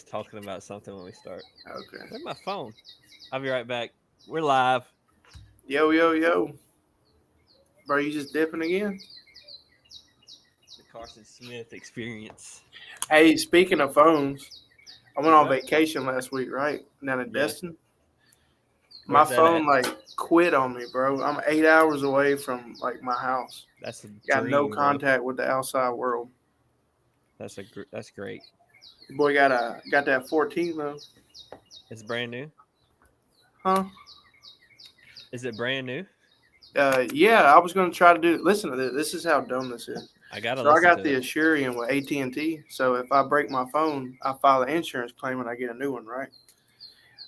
talking about something when we start. Okay. Where's my phone? I'll be right back. We're live. Yo, yo, yo. Bro, you just dipping again? The Carson Smith experience. Hey, speaking of phones, I went What's on up? vacation last week, right? Down in Yeah. Destin. My Where's that phone, at? like, quit on me, bro. I'm 8 hours away from, like, my house. That's a Got no dream, bro. contact with the outside world. That's great. Your boy got that 14, though. It's brand new. Huh? Is it brand new? Yeah, I was going to try to do. Listen to this. This is how dumb this is. I gotta So I listen got to the it. Asurion with AT&T. So if I break my phone, I file an insurance claim and I get a new one, right?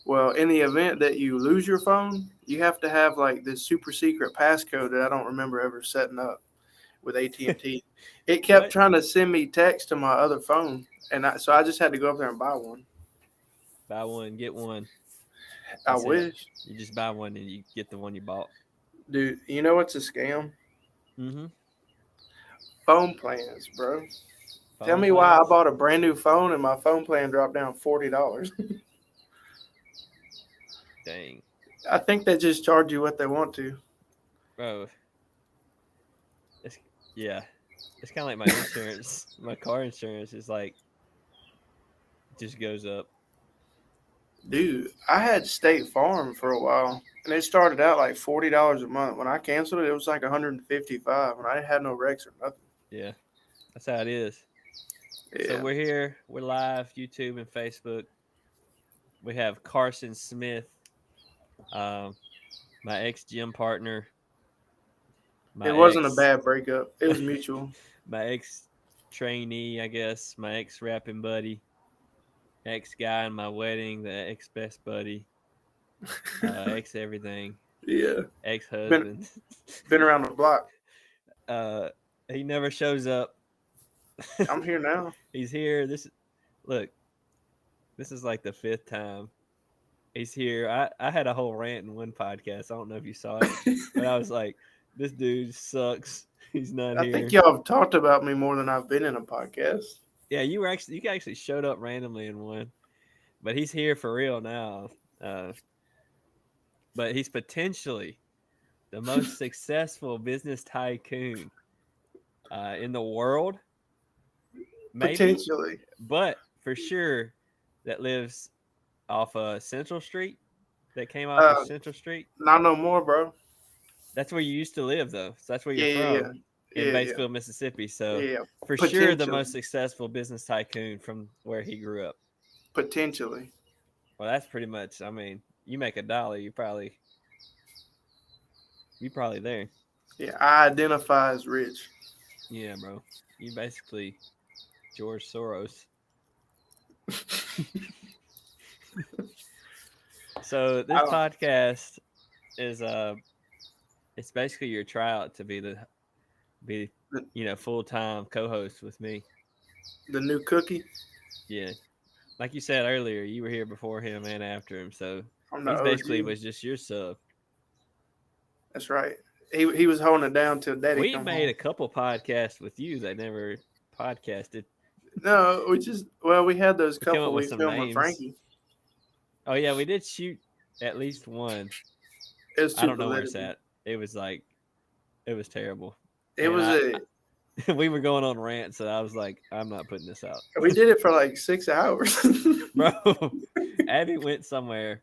Well, in the event that you lose your phone, you have to have like this super secret passcode that I don't remember ever setting up with AT&T. It kept What? trying to send me text to my other phone, and so I just had to go up there and buy one. Buy one, get one. I That's it. wish, You just buy one and you get the one you bought. dude. You know what's a scam? Mm-hmm. Phone plans, bro. Tell Phone me why I plans? bought a brand new phone and my phone plan dropped down $40. Dang. I think they just charge you what they want to. Bro, it's yeah. It's kinda like my insurance. My car insurance is like just goes up. Dude, I had State Farm for a while, and it started out like $40 a month. When I canceled it, it was like 155, and I had no Rex or nothing. Yeah. That's how it is. So Yeah, we're here. We're live, YouTube and Facebook. We have Carson Smith, um, my ex gym partner, it my wasn't a ex, bad breakup. It was mutual. my ex trainee, I guess, my ex rapping buddy, ex guy in my wedding, the ex best buddy, ex everything, Yeah, ex been husband. been around the block. uh, he never shows up. I'm here now. He's here. Look. This is like the fifth time he's here. I had a whole rant in one podcast. I don't know if you saw it, but I was like, "This dude sucks. He's not I think here." y'all have talked about me more than I've been in a podcast. Yeah, you actually showed up randomly in one, but he's here for real now. Uh, but he's potentially the most successful business tycoon in the world, maybe, Potentially. but for sure that lives off Central Street. That came off of Uh, Central Street. Not no more, bro. That's where you used to live, though. So that's where you're Yeah, yeah, from yeah, in yeah, yeah, Batesville, Mississippi. So yeah. for sure, the Potentially, most successful business tycoon from where he grew up. potentially. Well, that's pretty much. I mean, you make a dollar, you probably there. Yeah, I identify as rich. Yeah, bro. You basically George Soros. So I this don't. podcast is it's basically your tryout to be The, full time co-host with me. the new cookie. Yeah, like you said earlier, you were here before him and after him, so I'm the he's basically OG. was just your sub. That's right. He was holding it down till Daddy We come made home. a couple podcasts with you that never podcasted. No, we had those We came up couple with we some filmed with names. Frankie. Oh yeah, we did shoot at least one. It was I too don't know where it's validity. at. It was like it was terrible, It and was a we were going on rants, so I was like, I'm not putting this out, we did it for like 6 hours. bro. Abby went somewhere.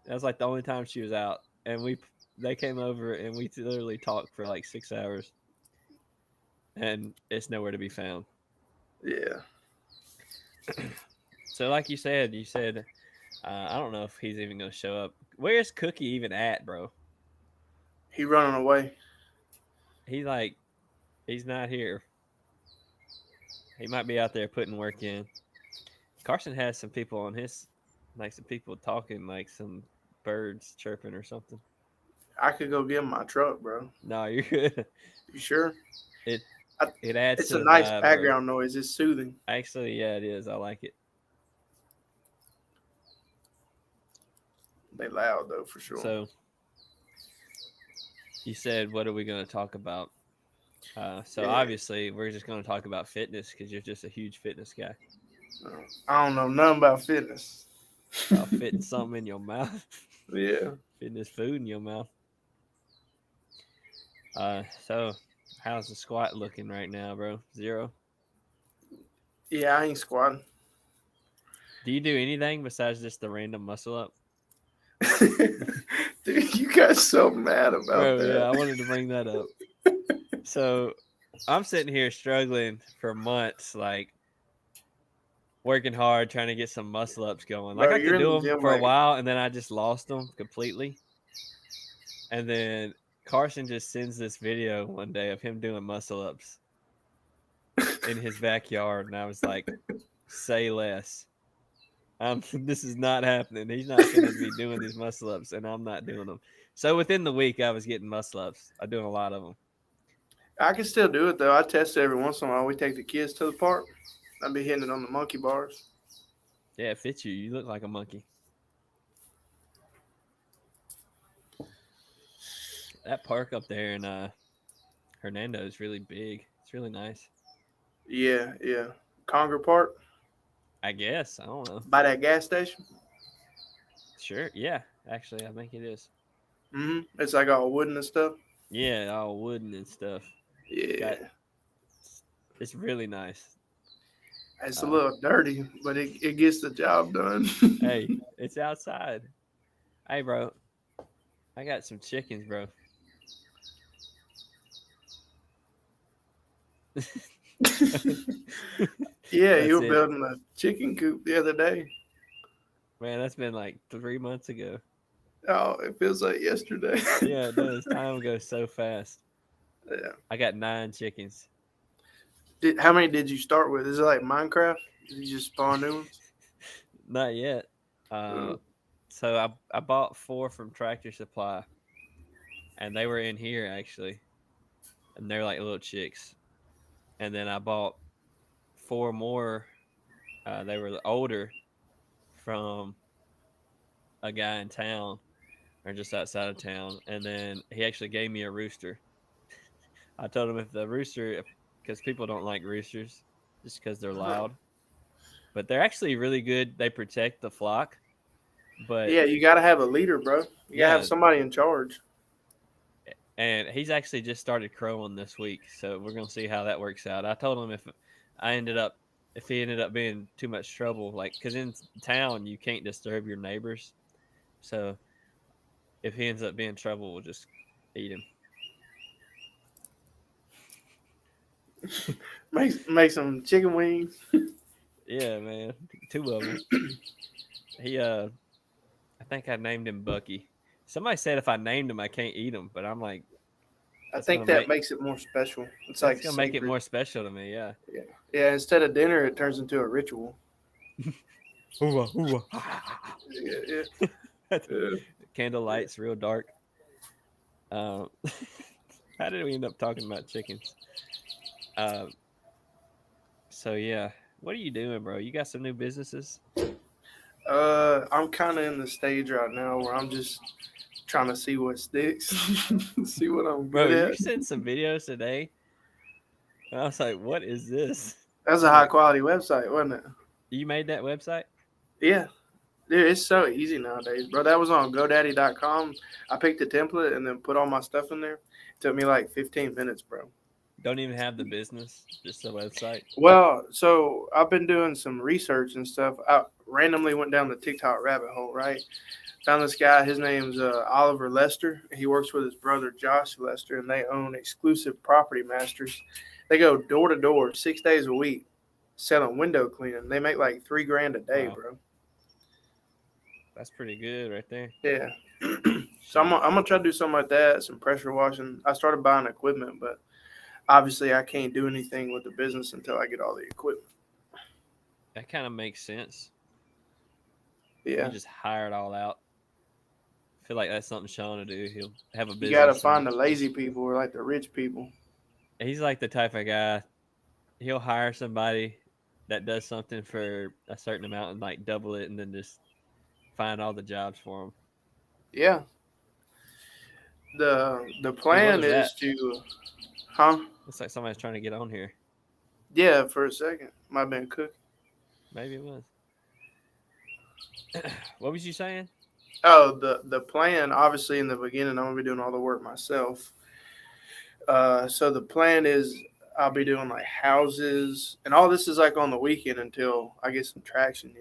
That was like the only time she was out, and they came over and we literally talked for like 6 hours, and it's nowhere to be found. Yeah, So, like you said, I don't know if he's even going to show up. Where's Cookie even at, bro? he running away. He like he's not here. He might be out there putting work in. Carson has some people on his, like some people talking, like some birds chirping or something. I could go get him my truck, bro. No, you're good. You sure? It I, it adds it's to a the nice vibe, bro. background noise. It's soothing. Actually, yeah, it is. I like it. They loud though for sure. So you said, what are we going to talk about? So Yeah, obviously, we're just going to talk about fitness because you're just a huge fitness guy. I don't know nothing about fitness. About fitting something in your mouth, Yeah. fitting this food in your mouth. So how's the squat looking right now, bro? 0? Yeah, I ain't squatting. Do you do anything besides just the random muscle up? Dude, you got so mad about Bro, yeah, that. I wanted to bring that up. So I'm sitting here struggling for months, like working hard, trying to get some muscle ups going. Like Bro, I you're could in do the them gym for a like while, and then I just lost them completely. And then Carson just sends this video one day of him doing muscle ups in his backyard, and I was like, "Say less." This is not happening. He's not finna be doing these muscle ups, and I'm not doing them. So within the week, I was getting muscle ups. I'm doing a lot of them. I can still do it though. I test it every once in a while. We take the kids to the park. I'd be hitting it on the monkey bars. Yeah, it fits you. You look like a monkey. That park up there in Hernando is really big. It's really nice. Yeah, yeah. Conger Park I guess. I don't know. by that gas station. Sure. Yeah. Actually, I think it is. It's like all wooden and stuff. Yeah, all wooden and stuff. Got Yeah. it's really nice. It's a Uh, little dirty, but it gets the job done. hey, it's outside. Hey, bro, I got some chickens, bro. Yeah, you That's were it, building a chicken coop the other day. man. That's been like 3 months ago. Oh, it feels like yesterday. Yeah, it does. Time goes so fast. Yeah. I got 9 chickens. How many did you start with? Is it like Minecraft? Did you just spawn new ones? Not yet. Uh, So I bought 4 from Tractor Supply, and they were in here actually, and they're like little chicks. And then I bought 4 more. They were older from a guy in town or just outside of town, and then he actually gave me a rooster. I told him if the rooster, because people don't like roosters just because they're huh. loud, but they're actually really good. They protect the flock. But Yeah, you got to have a leader, bro. You got to have yeah, somebody in charge. and he's actually just started crowing this week, so we're gonna see how that works out. I told him I ended up if he ended up being too much trouble, like because in town you can't disturb your neighbors, so if he ends up being trouble, we'll just eat him. Make some chicken wings. Yeah, man, 2 of them. He I think I named him Bucky. Somebody said if I named him, I can't eat him, but I'm like, I that's think gonna that make makes it more special. It's that's like gonna make it sacred. more special to me. Yeah. Yeah. Yeah. Instead of dinner, it turns into a ritual. Hooah, hooah. Yeah. Yeah. Yeah. Candle lights, real dark. Um, how did we end up talking about chickens? Uh, so yeah, what are you doing, bro? You got some new businesses? I'm kind of in the stage right now where I'm just trying to see what sticks, see what I'm Bro, good you at. sent some videos today, and I was like, "What is this?" That's a I'm high like, quality website, wasn't it? "You made that website?" Yeah. Dude, it's so easy nowadays, bro. That was on GoDaddy.com. I picked a template and then put all my stuff in there. It took me like 15 minutes, bro. Don't even have the business, just a website. Well, so I've been doing some research and stuff. I randomly went down the TikTok rabbit hole, right? Found this guy. His name's Oliver Lester. He works with his brother Josh Lester, and they own Exclusive Property Masters. They go door to door 6 days a week selling window cleaning. They make like $3,000 a day, Wow, bro. that's pretty good right there. Yeah. So I'm Shoot, gonna, I'm gonna try to do something like that, some pressure washing. I started buying equipment, but obviously I can't do anything with the business until I get all the equipment. that kind of makes sense. You Yeah. just hire it all out. I feel like that's something Sean will do. He'll have a You gotta business find and the lazy people or like the rich people. he's like the type of guy he'll hire somebody that does something for a certain amount and like double it and then just find all the jobs for them. Yeah. The Hey, what plan was that? is to, huh? Looks like somebody's trying to get on here. Yeah, for a second. Might have been cooking. Maybe it was. What was you saying? Oh, the plan, obviously in the beginning, I'm gonna be doing all the work myself. So the plan is I'll be doing like houses, and all this is like on the weekend until I get some traction.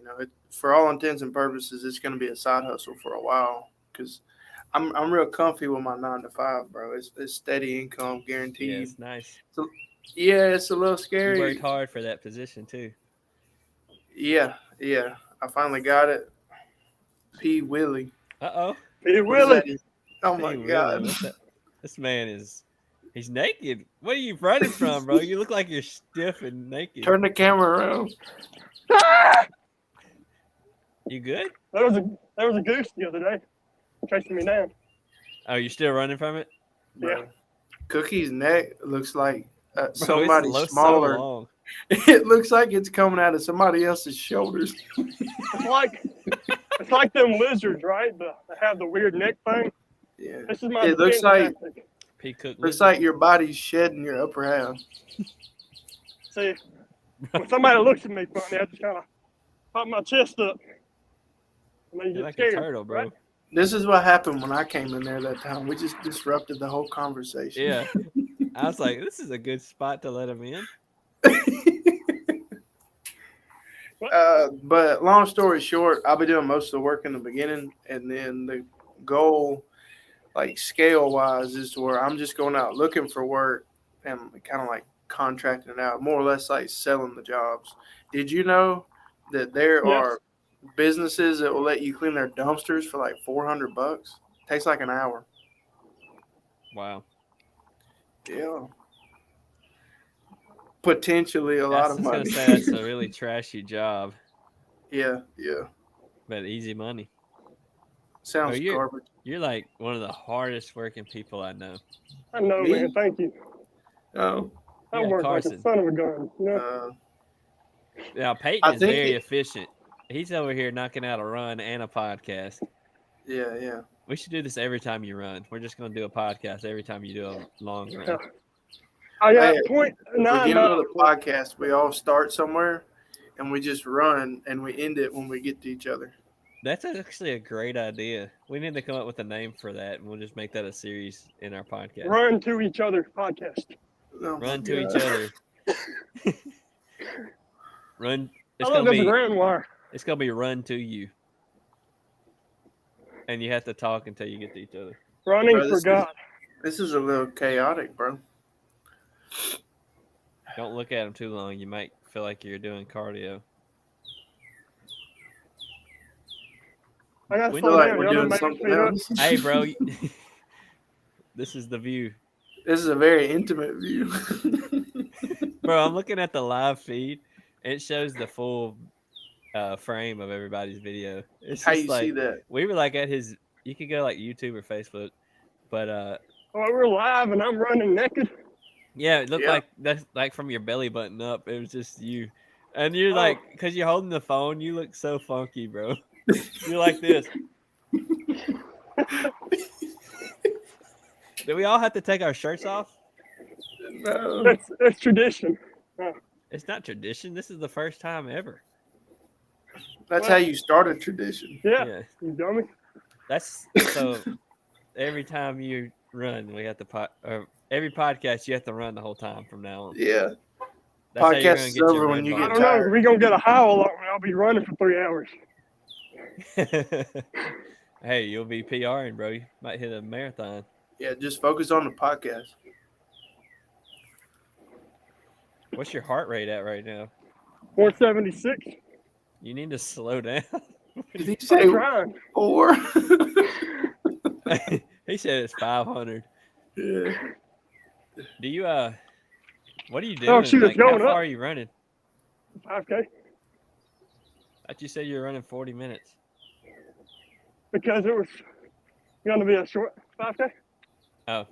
For all intents and purposes, it's gonna be a side hustle for a while because I'm real comfy with my 9 to 5, bro. It's steady income, Yeah, guaranteed. it's nice. So, yeah, it's a little You scary. worked hard for that position too. Yeah, I finally got it. P. Willie. Uh-oh. Hey, What is Willie. that? Oh my Hey, Willie, God. what's that? This man he's naked. What are you running from, bro? You look like you're stiff and naked. Turn the camera around. Ah! You good? There was a goose the other day chasing me down. Oh, you're still running from it? Bro. Cookie's neck looks like Bro, it's somebody so smaller. long. It looks like it's coming out of somebody else's shoulders. It's like them lizards, right? They have the weird neck thing. Yeah. This is my It looks defense like tactic. P. Cook. looks like your body's shedding your upper half. See, when somebody looks at me funny, I just kind of pop my chest up. And they You're get like scared. a turtle, bro. right? This is what happened when I came in there that time. We just disrupted the whole conversation. Yeah. I was like, this is a good spot to let him in. But long story short, I'll be doing most of the work in the beginning, and then the goal, like scale wise, is to where I'm just going out looking for work and kind of like contracting it out, more or less like selling the jobs. Did you know that there Yes. are businesses that will let you clean their dumpsters for like $400? Takes like an hour. Wow. Yeah. Potentially a lot I of was money. gonna say that's a really trashy job, yeah. but easy money. Sounds you're- garbage. You're like one of the hardest working people I know. I know, Me? man. Thank you. Oh. I Yeah, work like Carson. a son of a gun. You know? Now Peyton I is think very it- efficient. He's over here knocking out a run and a podcast. Yeah. We should do this every time you run. We're just gonna do a podcast every time you do a long run. I got Hey, point nine. Beginning of the podcast, we all start somewhere and we just run and we end it when we get to each other. That's actually a great idea. We need to come up with a name for that, and we'll just make that a series in our podcast. Run to each other podcast. Oh my Run to God. each other. Run. It's I looked gonna at the be. ground wire. It's gonna be run to you, and you have to talk until you get to each other. Running Bro, for God. This is a little chaotic, bro. Don't look at them too long. You might feel like you're doing cardio. I got to We slow feel like down. we're Y'all doing done made me something speed up. else. Hey, bro. This is the view, This is a very intimate view. bro. I'm looking at the live feed. And it shows the full frame of everybody's video. It's How just you like see that? we were like at his. You could go like YouTube or Facebook, but Oh, we're live and I'm running naked. yeah, it looked Yeah. like that's like from your belly button up. It was just you, and you're Oh. like, because you're holding the phone, you look so funky, bro. You're like this. Do we all have to take our shirts off? No. That's tradition. It's not tradition. This is the first time ever. That's how you start a tradition. Yeah, you dummy. That's so. Every time you run, we have to or every podcast you have to run the whole time from now on. Yeah. That's how you're Podcast gonna is get your over when run you I get don't know. tired. We're going to get a howl on me. I'll be running for 3 hours. Hey, you'll be PRing, bro. You might hit a marathon. Yeah, just focus on the podcast. What's your heart rate at right now? 476. You need to slow down. Did he I'm say trying. 4? He said it's 500. Yeah. Do you what are you doing? Oh, shoot, it's Like, how going far up. are you running? 5K. I thought you said you were running 40 minutes. Because it was going to be a short 5K. Oh.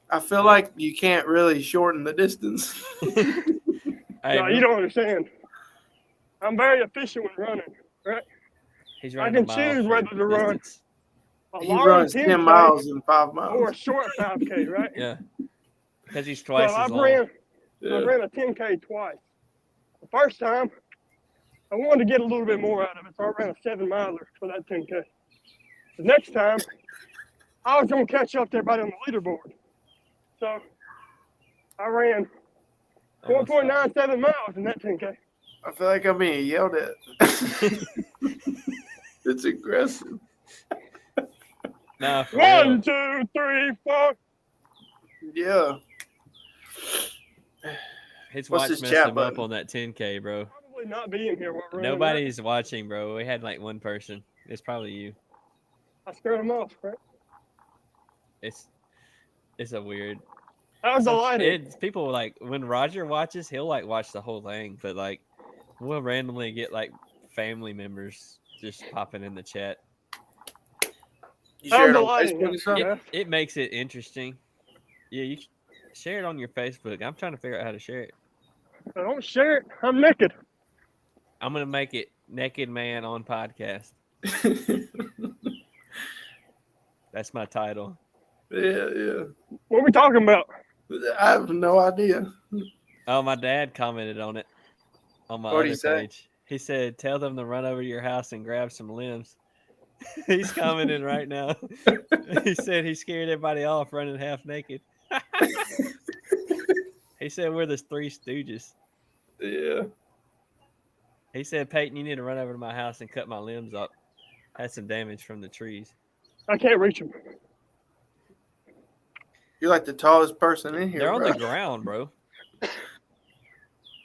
I feel like you can't really shorten the distance. Hey, No, you don't understand. I'm very efficient when running. He's I running can a mile choose for whether to run. distance. A He long runs 10K 10 miles in 5 or a miles. short 5K, right? Yeah. Because he's So twice I as long. ran Yeah. a 10K twice. The first time, I wanted to get a little bit more out of it, so I ran a 7 miler for that 10K. The next time, I was going to catch up to everybody on the leaderboard. So I ran I'm gonna stop. 4.97 miles in that 10K. I feel like I'm being yelled at. It's aggressive. Nah, for 1, real. 2, 3, 4. Yeah. His What's watch his messed chat him up button? on that 10K, bro. Probably not being here while we're running Nobody's watching, bro. We had like one person. It's probably you. that. I scared him off, right? It's a weird. How's the lighting? It's people like when Roger watches, he'll like watch the whole thing, but like we'll randomly get like family members just popping in the chat. You How's share it the on lighting? Facebook or something? Yeah. It makes it interesting. Yeah, you share it on your Facebook. I'm trying to figure out how to share it. I don't share it. I'm naked. I'm gonna make it Naked Man on Podcast. That's my title. Yeah. What are we talking about? I have no idea. Oh, my dad commented on it on my What'd other he say? page. He said, "Tell them to run over to your house and grab some limbs." He's commenting right now. He said he scared everybody off running half naked. He said we're the Three Stooges. Yeah. He said, "Peyton, you need to run over to my house and cut my limbs up. Had some damage from the trees." I can't reach him. You're like the tallest person in here. They're on bro. the ground, bro.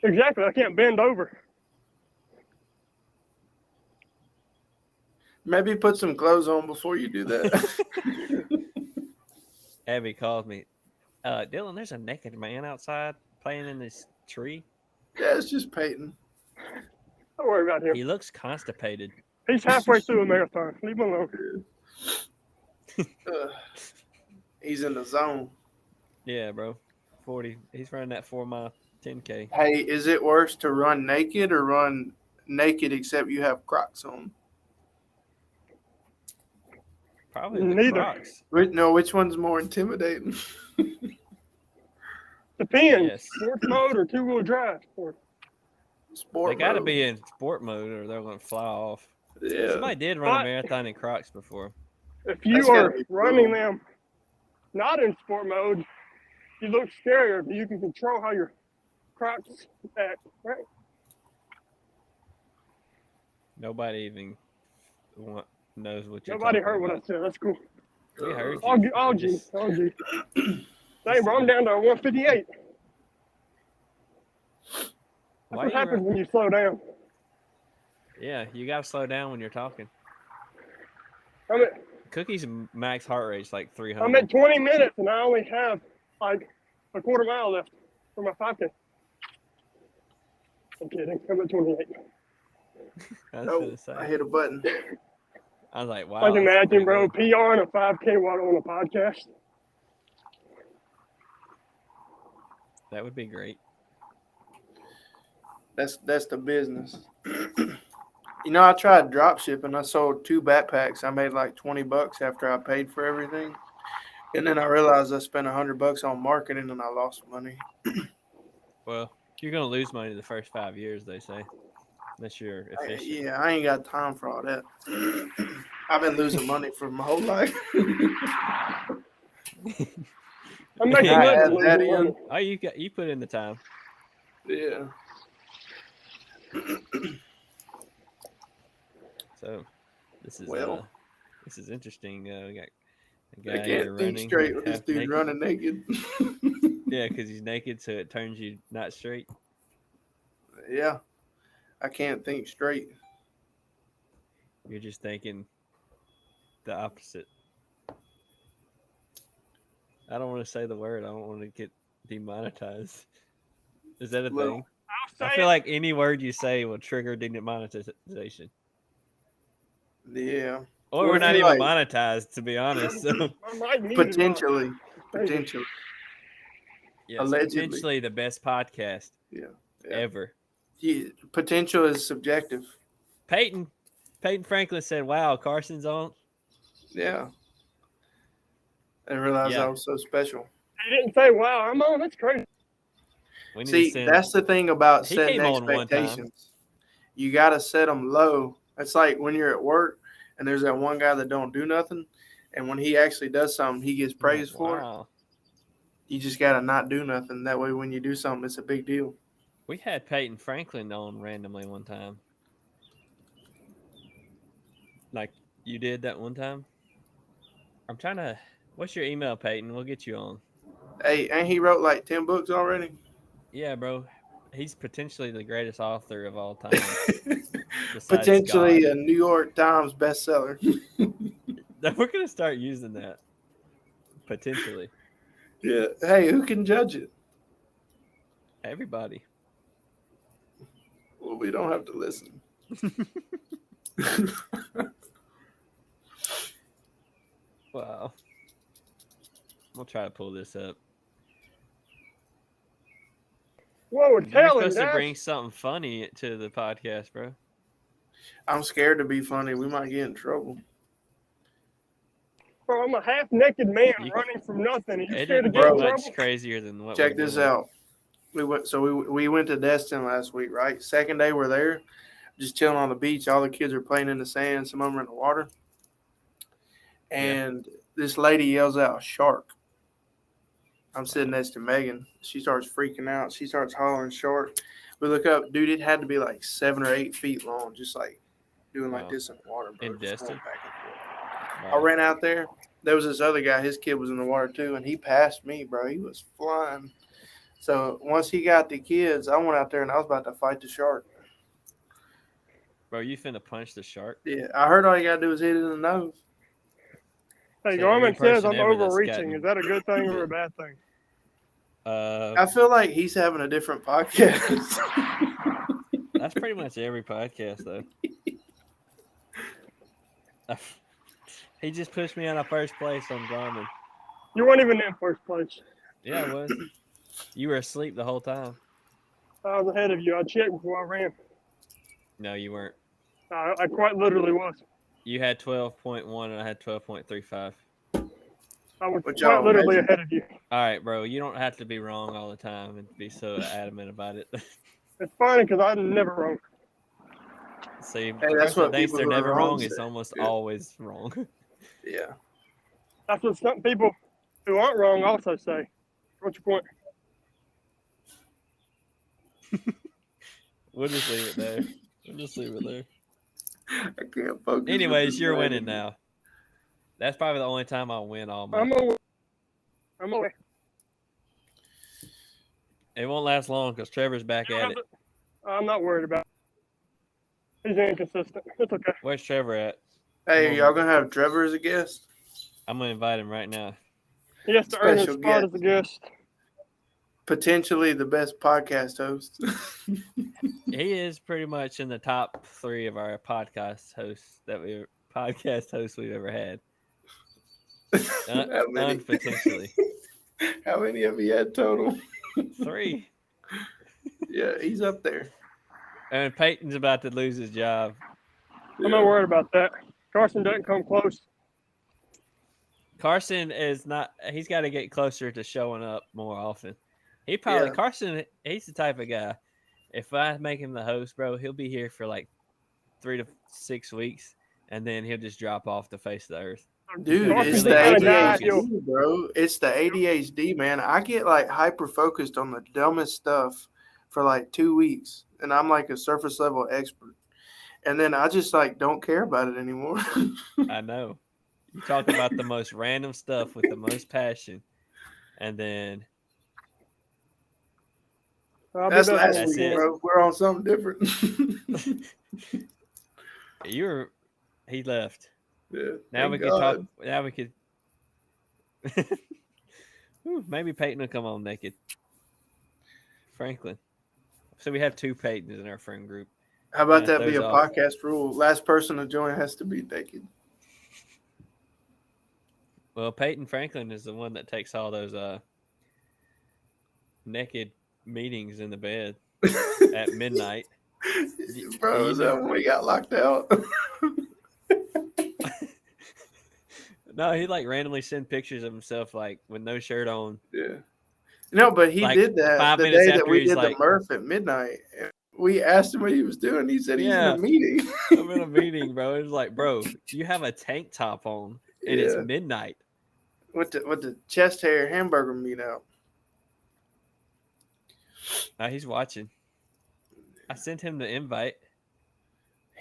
Exactly. I can't bend over. Maybe put some clothes on before you do that. Abby called me. Dylan, there's a naked man outside playing in this tree. Yeah, it's just Peyton. Don't worry about him. He looks constipated. He's halfway through a marathon. Leave him alone. He's in the zone. Yeah, bro. 40. He's running that 4-mile 10K. Hey, is it worse to run naked or run naked except you have Crocs on? Probably the Neither. Crocs. No, which one's more intimidating? Depends. Yes. Sports mode or 2-wheel drive. Or Sport They got to mode. be in sport mode or they're going to fly off. Yeah. Somebody did run But- a marathon in Crocs before. if you That's gotta are be running cool. them not in sport mode, you look scarier, but you can control how your Crocs act, right? Nobody even knows what you're Nobody talking heard what I about. said. That's cool. We heard you. I'll We G. just- Dang, bro, I'm down to 158. That's Why what you happens run- when you slow down. Yeah, you got to slow down when you're talking. I'm at, Cookie's max heart rate's like 300. I'm at 20 minutes, and I only have like a quarter mile left for my 5K. I'm kidding. I'm at 28. I was Oh, gonna say. I hit a button. I was like, wow. Like that's imagine, pretty bro, good. PR and a 5K while on a podcast. That would be great. That's the business. You know, I tried drop shipping. I sold 2 backpacks. I made like $20 after I paid for everything. And then I realized I spent $100 on marketing and I lost money. Well, you're gonna lose money the first 5 years, they say, unless you're efficient. Yeah, I ain't got time for all that. I've been losing money for my whole life. I'm making Yeah, money. add losing that money. in. Oh, you put in the time. Yeah. So this is Well. this is interesting. We got a I guy here can't think running straight with this half dude naked. running naked. Yeah, because he's naked, so it turns you not straight. Yeah. I can't think straight. You're just thinking the opposite. I don't want to say the word. I don't want to get demonetized. Is that a Well, thing? I'll I say feel it. like any word you say will trigger demonetization. Yeah. Or What we're if not you, even like- monetized, to be honest. So, I might need it. Potentially. Thank you. Potentially. yes, Allegedly. potentially the best podcast Yeah. ever. Potential is subjective. Peyton Franklin said, "Wow, Carson's on." Yeah. I didn't realize Yeah. I was so special. He didn't say, wow, I'm on. That's crazy. We need to See, send- that's the thing about He setting came on one time. expectations. you got to set them low. It's like when you're at work and there's that one guy that don't do nothing, and when he actually does something, he gets praised for it. Wow. You just got to not do nothing. That way, when you do something, it's a big deal. We had Peyton Franklin on randomly one time. Like you did that one time. I'm trying to. What's your email, Peyton? We'll get you on. Hey, ain't he wrote like 10 books already? Yeah, bro. He's potentially the greatest author of all time. besides Potentially God. a New York Times bestseller. We're gonna start using that. Potentially. Yeah. Hey, who can judge it? Everybody. Well, we don't have to listen. Wow. We'll try to pull this up. Whoa, You're tell him supposed to that. bring something funny to the podcast, bro. I'm scared to be funny. We might get in trouble. Bro, I'm a half-naked man You- running from nothing. Are you It scared to didn't get get in Bro. much trouble? crazier than what Check we're this doing. out. We went to Destin last week, right? Second day we're there, just chilling on the beach. All the kids are playing in the sand. Some of them are in the water. And this lady yells out, "Shark." I'm sitting next to Megan. She starts freaking out. She starts hollering shark. We look up, dude, it had to be like 7 or 8 feet long, just like doing like Wow. this in the water, bro. In just going Destin? back and forth. Wow. I ran out there. There was this other guy. His kid was in the water too, and he passed me, bro. He was flying. So once he got the kids, I went out there and I was about to fight the shark. Bro, you finna punch the shark? Yeah, I heard all you got to do is hit it in the nose. Hey, So Garmin every says person I'm ever that's overreaching. gotten- Is that a good thing or a bad thing? I feel like he's having a different podcast. That's pretty much every podcast, though. He just pushed me out of first place on Garmin. You weren't even in first place. Yeah, I was. You were asleep the whole time. I was ahead of you. I checked before I ran. No, you weren't. I quite literally was. You had 12.1 and I had 12.35. I was But quite y'all literally imagine- ahead of you. All right, bro. You don't have to be wrong all the time and be so adamant about it. It's funny because I'm never wrong. See, that's the person what that thinks people they're who are never wrong wrong is say. almost Yeah. always wrong. Yeah. That's what some people who aren't wrong also say. What's your point? We'll just leave it there. We'll just leave it there. I can't focus. Anyways, with you're this winning man. now. That's probably the only time I'll win all I'm month. aware. I'm aware. It won't last long because Trevor's back at it. I'm not worried about it. He's inconsistent. It's okay. Where's Trevor at? Hey, Come on. y'all gonna have Trevor as a guest? I'm gonna invite him right now. He has to earn his Special spot guest. as a guest. Potentially the best podcast host. He is pretty much in the top 3 of our podcast hosts we've ever had. How many? Unpotentially. How many have you had total? 3. Yeah, he's up there. And Peyton's about to lose his job. I'm not worried about that. Carson doesn't come close. Carson is not. He's got to get closer to showing up more often. He probably Yeah. Carson. He's the type of guy. If I make him the host, bro, he'll be here for like 3 to 6 weeks, and then he'll just drop off the face of the earth. Dude, Carson's it's really the kinda guy, focused. he'll- ADHD, bro. It's the ADHD, man. I get like hyper focused on the dumbest stuff for like 2 weeks, and I'm like a surface level expert. And then I just like don't care about it anymore. I know. You talk about the most random stuff with the most passion, and then I'll be That's back last on That's week, it. bro. We're on something different. he left. Yeah, Now thank we could God. talk. Now we could. Whew, maybe Peyton will come on naked. Franklin. So we have 2 Peytons in our friend group. How about Yeah, that be those a off. podcast rule? Last person to join has to be naked. Well, Peyton Franklin is the one that takes all those naked meetings in the bed at midnight. Bro, is that when we got locked out? No, he like randomly send pictures of himself like with no shirt on. Yeah. No, but he Like, did that 5 the minutes day that after we he's did like- the Murph at midnight. We asked him what he was doing. He said he's in Yeah. a meeting. I'm in a meeting, bro. It was like, bro, you have a tank top on and it's Yeah. midnight. With the chest hair hamburger meat out. Now he's watching. I sent him the invite.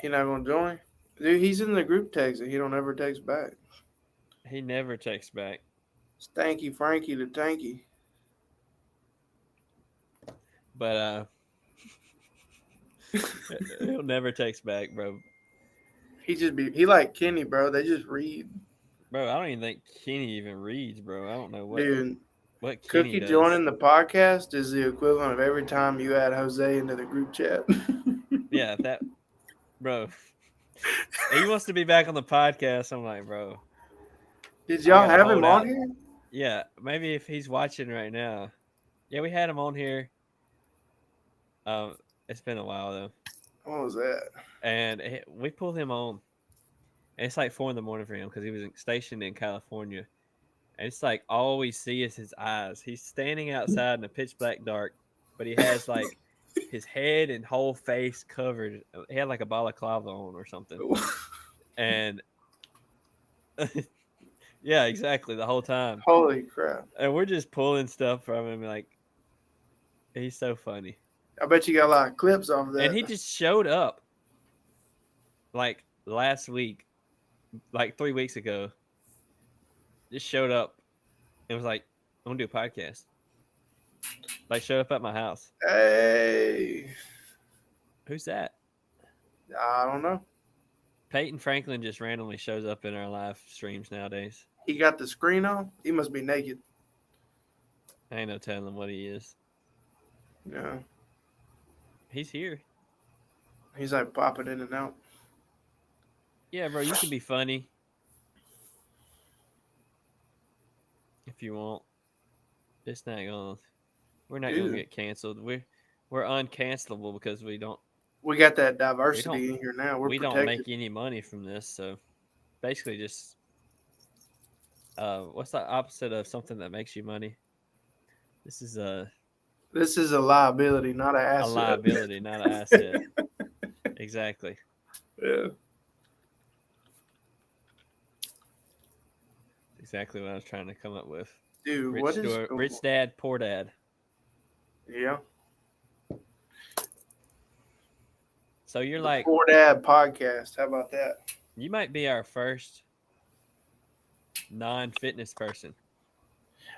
He not gonna join? Dude, he's in the group text and he don't ever text back. He never texts back. Stanky Frankie the Tanky. But he'll never text back, bro. He like Kenny, bro. They just read. Bro, I don't even think Kenny even reads, bro. I don't know what Dude, Kenny Cookie does. joining the podcast is the equivalent of every time you add Jose into the group chat. Yeah, that, bro. He wants to be back on the podcast. I'm like, bro. Did y'all gotta have hold him out. on here? Yeah, maybe if he's watching right now. Yeah, we had him on here. It's been a while though, What was that? and we pulled him on. And it's like 4 a.m. for him because he was stationed in California, and it's like all we see is his eyes. He's standing outside in the pitch black dark, but he has like his head and whole face covered. He had like a balaclava on or something, and yeah, exactly the whole time. Holy crap. And we're just pulling stuff from him, like he's so funny. I bet you got a lot of clips off of that. And he just showed up like last week, like 3 weeks ago. Just showed up and was like, I'm gonna do a podcast. Like showed up at my house. Hey. Who's that? I don't know. Peyton Franklin just randomly shows up in our live streams nowadays. He got the screen on. He must be naked. I ain't no telling what he is. Yeah. He's here. He's like popping in and out. Yeah, bro, you can be funny if you want. It's not gonna. We're not gonna Dude. get canceled. We're uncancelable because we don't We got that diversity in here now. We're we protected. don't make any money from this. So basically, just what's the opposite of something that makes you money? This is a liability, not an asset. a liability, not an asset. Exactly. Yeah. Exactly what I was trying to come up with. Dude, Rich, what is rich dad, poor dad. Yeah. So you're The like, Poor Dad podcast. How about that? you might be our first non-fitness person.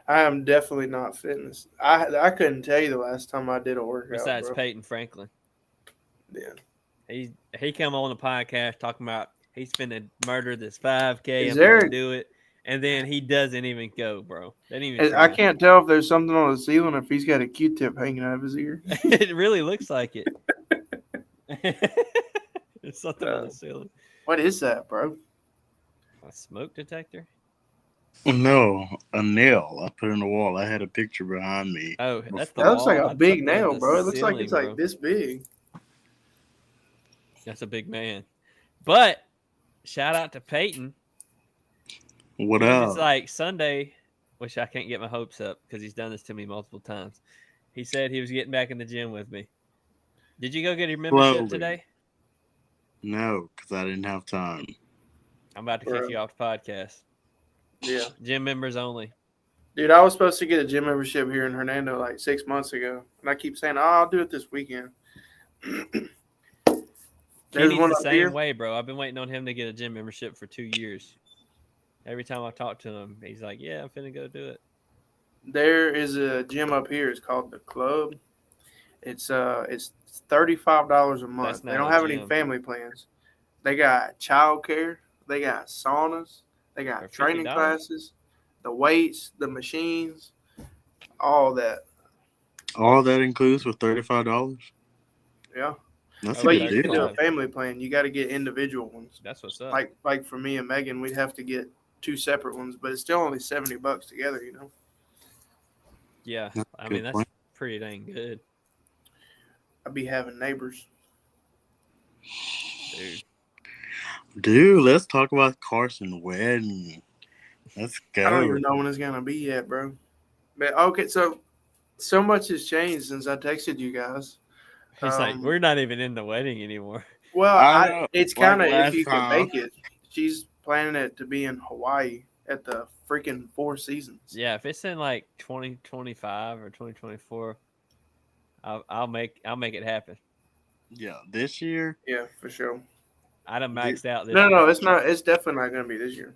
I am definitely not fitness. I couldn't tell you the last time I did a workout. Besides bro. Peyton Franklin. Yeah. He come on the podcast talking about he's finna murder this 5K Is and there- finna do it, and then he doesn't even go, bro. Doesn't even I try. can't tell if there's something on the ceiling or if he's got a Q-tip hanging out of his ear. It really looks like it. It's something on No. the ceiling. What is that, bro? A smoke detector? No, a nail I put in the wall. I had a picture behind me. Oh, that's the That looks wall. like I a thought big that was nail, the bro. It looks like ceiling, it's like bro. this big. That's a big man. But shout out to Peyton. What It's up? like Sunday, which I can't get my hopes up because he's done this to me multiple times. He said he was getting back in the gym with me. Did you go get your membership Slowly. today? No, because I didn't have time. I'm about to kick Bro. you off the podcast. Yeah. Gym members only. Dude, I was supposed to get a gym membership here in Hernando like 6 months ago. And I keep saying, I'll do it this weekend. There's Kenny's one the up same here. way, bro. I've been waiting on him to get a gym membership for 2 years. Every time I talk to him, he's like, "Yeah, I'm finna go do it." There is a gym up here. It's called the Club. It's $35 a month. That's They not don't a have any gym. family plans. They got childcare. They got saunas. They For got training $50? classes, the weights, the machines, all that. All that includes for $35. Yeah. That's a But good you $35. can do a deal. family plan. You got to get individual ones. That's what's up. Like for me and Megan, we'd have to get 2 separate ones, but it's still only $70 together. You know. Yeah, That's I a mean good that's point. pretty dang good, I'd be having neighbors. dude. Dude, let's talk about Carson wedding. Let's I don't go. even know when it's gonna be yet, bro. But okay, so much has changed since I texted you guys. He's like, Um, we're not even in the wedding anymore. Well, I know. it's Like kind of if last you can time. make it. She's planning it to be in Hawaii at the freaking Four Seasons. Yeah, if it's in like 2025 or 2024, I'll make it happen. Yeah, this year. Yeah, for sure. I done maxed out this No, year. no, it's not. It's definitely not going to be this year.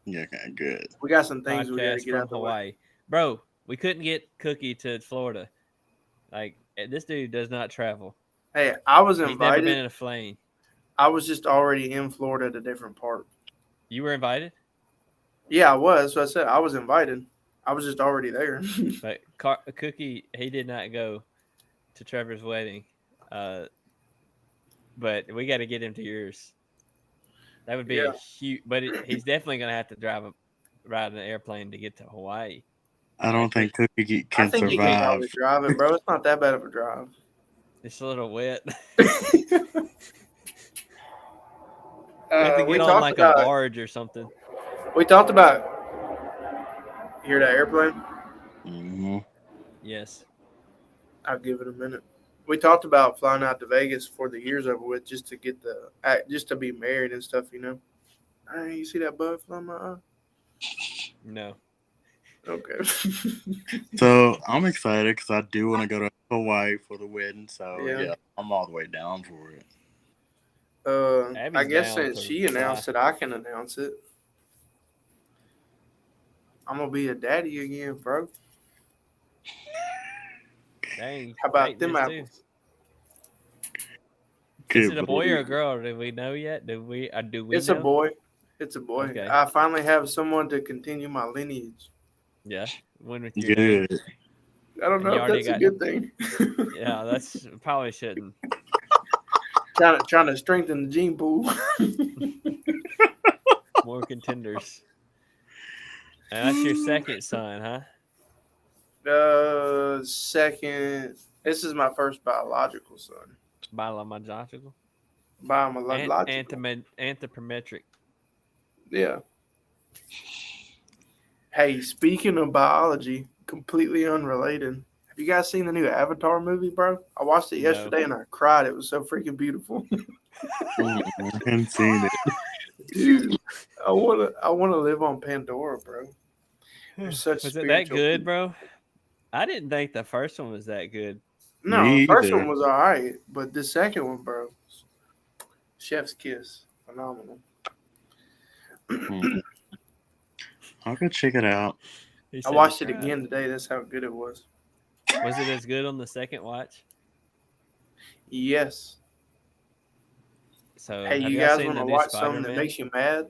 Yeah, okay, good. We got some things we got to Podcast get from out the way. Hawaii, bro. We couldn't get Cookie to Florida. Like this dude does not travel. Hey, I was He's never been invited. in a plane. I was just already in Florida at a different part. You were invited, Yeah, I was. So I said I was invited. I was just already there. but Cookie he did not go to Trevor's wedding. But we got to get him to yours. That would be Yeah. a huge. But he's definitely gonna have to ride an airplane to get to Hawaii. I don't think Cookie I can think you can survive. probably drive it, bro. It's not that bad of a drive. It's a little wet. We have to We get on talked like about. a barge or something. We talked about. You hear that airplane? hmm Yes. I'll give it a minute. We talked about flying out to Vegas for the year's over with, just to get just to be married and stuff, you know. Hey, you see that bug flying my eye? No. Okay. So I'm excited because I do want to go to Hawaii for the wedding. So Yeah. yeah, I'm all the way down for it. Abby's I guess down since to she announced it, I can announce it. I'm gonna be a daddy again, bro. Dang. How about Peyton them is too. apples? Is Good it a boy or a boy. girl? Do we know yet? Do we It's know? a boy. It's a boy. Okay. I finally have someone to continue my lineage. Yeah. When with your dad. Good. I don't And know you if already that's a got- good thing. Yeah, that's probably shouldn't. trying to strengthen the gene pool. More contenders. And that's your second son, huh? Second. This is my first biological son. Biological. Biological. Anthropometric. Yeah. Hey, speaking of biology, completely unrelated. Have you guys seen the new Avatar movie, bro? I watched it No. yesterday and I cried. It was so freaking beautiful. I haven't seen it. Dude, I wanna live on Pandora, bro. There's such Was it that spiritual good, people. bro? I didn't think the first one was that good. No, Me the first either. one was all right, but the second one, bro, chef's kiss, phenomenal. I'll go check it out. He I said he watched it cried. again today. That's how good it was. Was it as good on the second watch? Yes. So Hey, have you y'all guys seen want the to new watch something that Spider-Man? makes you mad?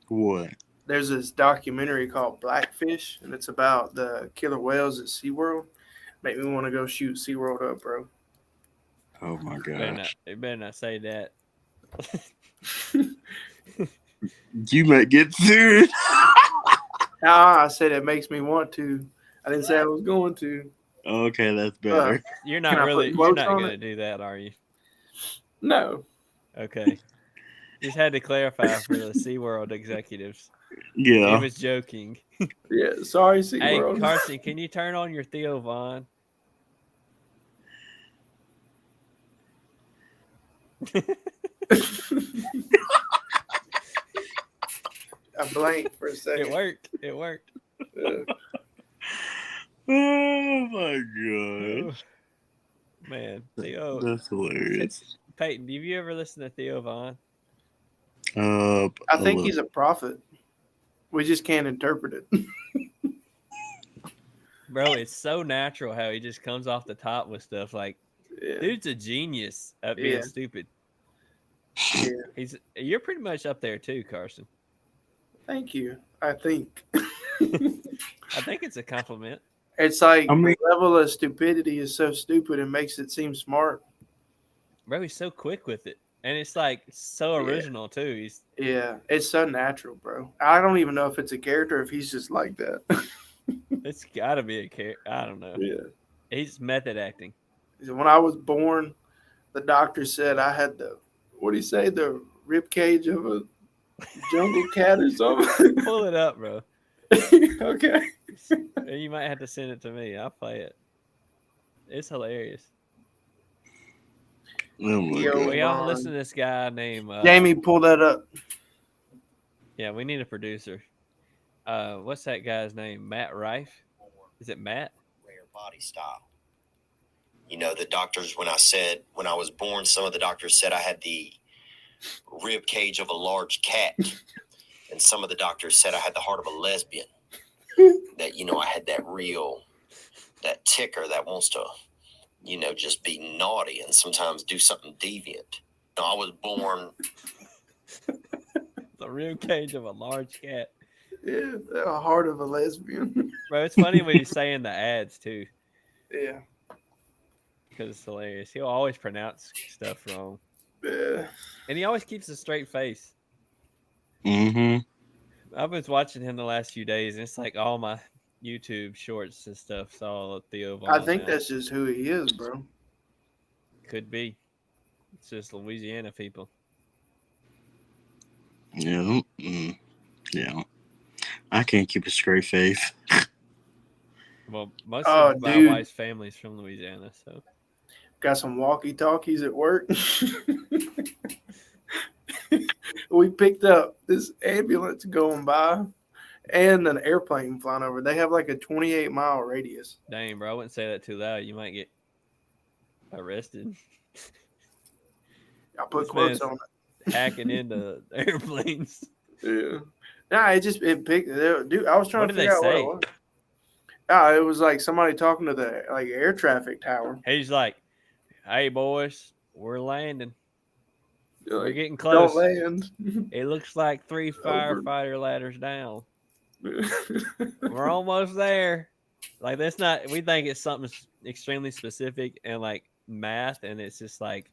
What? There's this documentary called Blackfish, and it's about the killer whales at SeaWorld. Make me want to go shoot SeaWorld up, bro. Oh my gosh. You better not say that. You might get sued. I said it makes me want to. I didn't say I was going to. Okay, that's better. You're Can not I put really. You're quotes not on gonna it? do that, are you? No. Okay. Just had to clarify for the SeaWorld executives. He Yeah. was joking. Yeah, sorry, Hey, SeaWorld. Carson, can you turn on your Theo Vaughn? I blanked for a second. It worked. It worked. Oh my gosh. Man, Theo. That's hilarious. Peyton, have you ever listened to Theo Vaughn? I think look. he's a prophet. We just can't interpret it. Bro, it's so natural how he just comes off the top with stuff. Like, Yeah. dude's a genius at being Yeah. stupid. Yeah. You're pretty much up there too, Carson. Thank you. I think. I think it's a compliment. It's like I mean- the level of stupidity is so stupid it makes it seem smart. Bro, he's so quick with it. And it's like so Yeah. original too. He's Yeah, it's so natural, bro. I don't even know if it's a character or if he's just like that. it's gotta be a character. I don't know. Yeah. He's method acting. When I was born, the doctor said I had the, what do you say, the rib cage of a jungle cat or something. Pull it up, bro. Okay. You might have to send it to me. I'll play it. It's hilarious. Oh my Yo. God. We all Ron. listen to this guy named Jamie, pull that up. Yeah, we need a producer. What's that guy's name? Matt Rife? Is it Matt? Rare body style. You know, the doctors, when I was born, some of the doctors said I had the rib cage of a large cat. And some of the doctors said I had the heart of a lesbian. That, you know, I had that ticker that wants to, you know, just be naughty and sometimes do something deviant. You know, I was born. The rib cage of a large cat. Yeah, the heart of a lesbian. Bro, it's funny when he's saying the ads too, Yeah. because it's hilarious. He'll always pronounce stuff wrong. Yeah. And he always keeps a straight face. Mm-hmm. I was watching him the last few days, and it's like all my YouTube shorts and stuff. It's all Theo Vaughn. I think now. that's just who he is, bro. Could be. It's just Louisiana people. Yeah. Yeah. I can't keep a straight face. Well, most Oh, of my dude. wife's family's from Louisiana, so Got some walkie-talkies at work. We picked up this ambulance going by and an airplane flying over. They have like a 28-mile radius. dang, bro, I wouldn't say that too loud. You might get arrested. I put This quotes man's- on Hacking into airplanes. it. Yeah. Nah, it picked. Dude, I was trying What to did they figure out say? what it was. Ah, it was like somebody talking to the like air traffic tower. He's like, "Hey, boys, we're landing. We're Like, getting close. don't land. It looks like 3 Over. firefighter ladders down. We're almost there." Like that's not. We think it's something extremely specific and like math, and it's just like,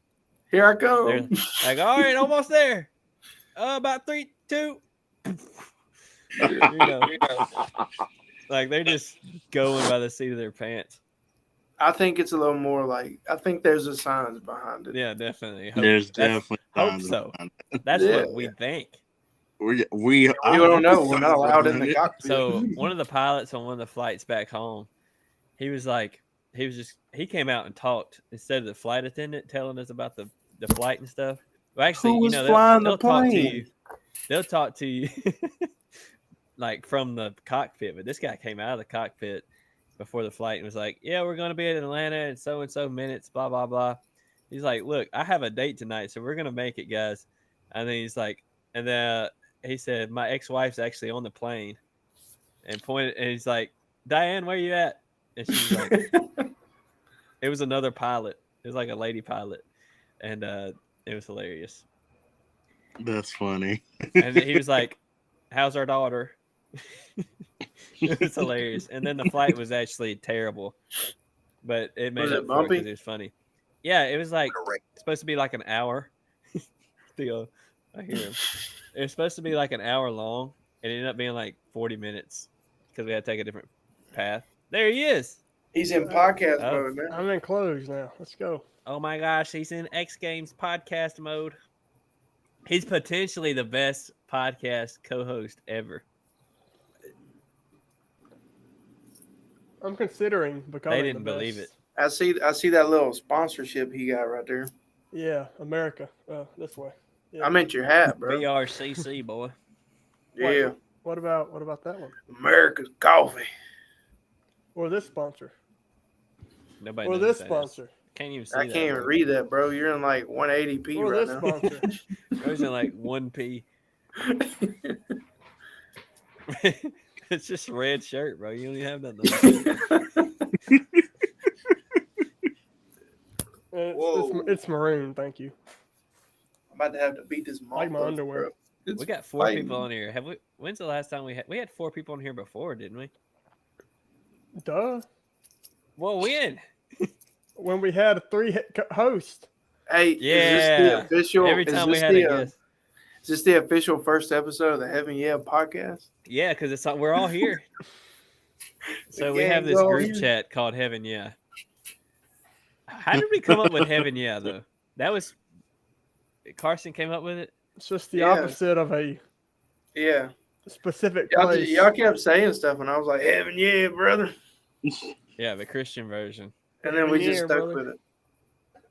Here I come. like, all right, almost there. About 3, 2. You know, like they're just going by the seat of their pants. I think it's a little more like I think there's a science behind it. Yeah, definitely. Hope- There's that's- definitely hope signs so. behind That's Yeah. what we think. We We don't know. We're not allowed in the cockpit. So one of the pilots on one of the flights back home, he came out and talked instead of the flight attendant telling us about the flight and stuff. Well, actually, Who you was know, flying the they'll talk to plane? you. They'll talk to you like from the cockpit. But this guy came out of the cockpit before the flight and was like, "Yeah, we're going to be in Atlanta in so and so minutes." Blah blah blah. He's like, "Look, I have a date tonight, so we're gonna make it, guys." And then he's like, and then he said, "My ex-wife's actually on the plane," and pointed, and he's like, "Diane, where you at?" And she's like, "It was another pilot. It was like a lady pilot," and it was hilarious. That's funny. And he was like, "How's our daughter?" It was hilarious. And then the flight was actually terrible, but it made Was up it for it bumpy? because it was funny. Yeah, it was like Correct. supposed to be like an hour. Theo, I hear him. It was supposed to be like an hour long. It ended up being like 40 minutes because we had to take a different path. There he is. He's in podcast Oh. mode, man. I'm in clothes now. Let's go. Oh my gosh, he's in X Games podcast mode. He's potentially the best podcast co-host ever. I'm considering becoming. They didn't the believe best. it. I see that little sponsorship he got right there. Yeah, America. This way. Yeah. I meant your hat, bro. BRCC boy. Yeah, What about that one? America's coffee. Or this sponsor? Nobody Or knows this what that is. sponsor? Can't even see I that. can't even bro. read that, bro. You're in like 180p Or right this now. sponsor? Bro's in like 1p. It's just a red shirt, bro. You don't even have nothing. Whoa. It's maroon. Thank you. I'm about to have to beat this Like my motherfucker, underwear. bro. It's We got 4 fighting. people on here. Have we? When's the last time we had 4 people on here before? Didn't we? Duh. Well, when? When we had a 3 host. Hey, Yeah. is this the official? Every is time we this had the, a guest. Is this the official first episode of the Heaven Yeah podcast? Yeah, because we're all here. So The we have gang's this all group here. chat called Heaven Yeah. How did we come up with Heaven Yeah though? That was Carson came up with it. It's just the Yeah. opposite of a Yeah. specific Y'all, place. y'all kept saying stuff, and I was like, Heaven Yeah, brother. Yeah, the Christian version. And then we just Yeah, stuck brother. with it.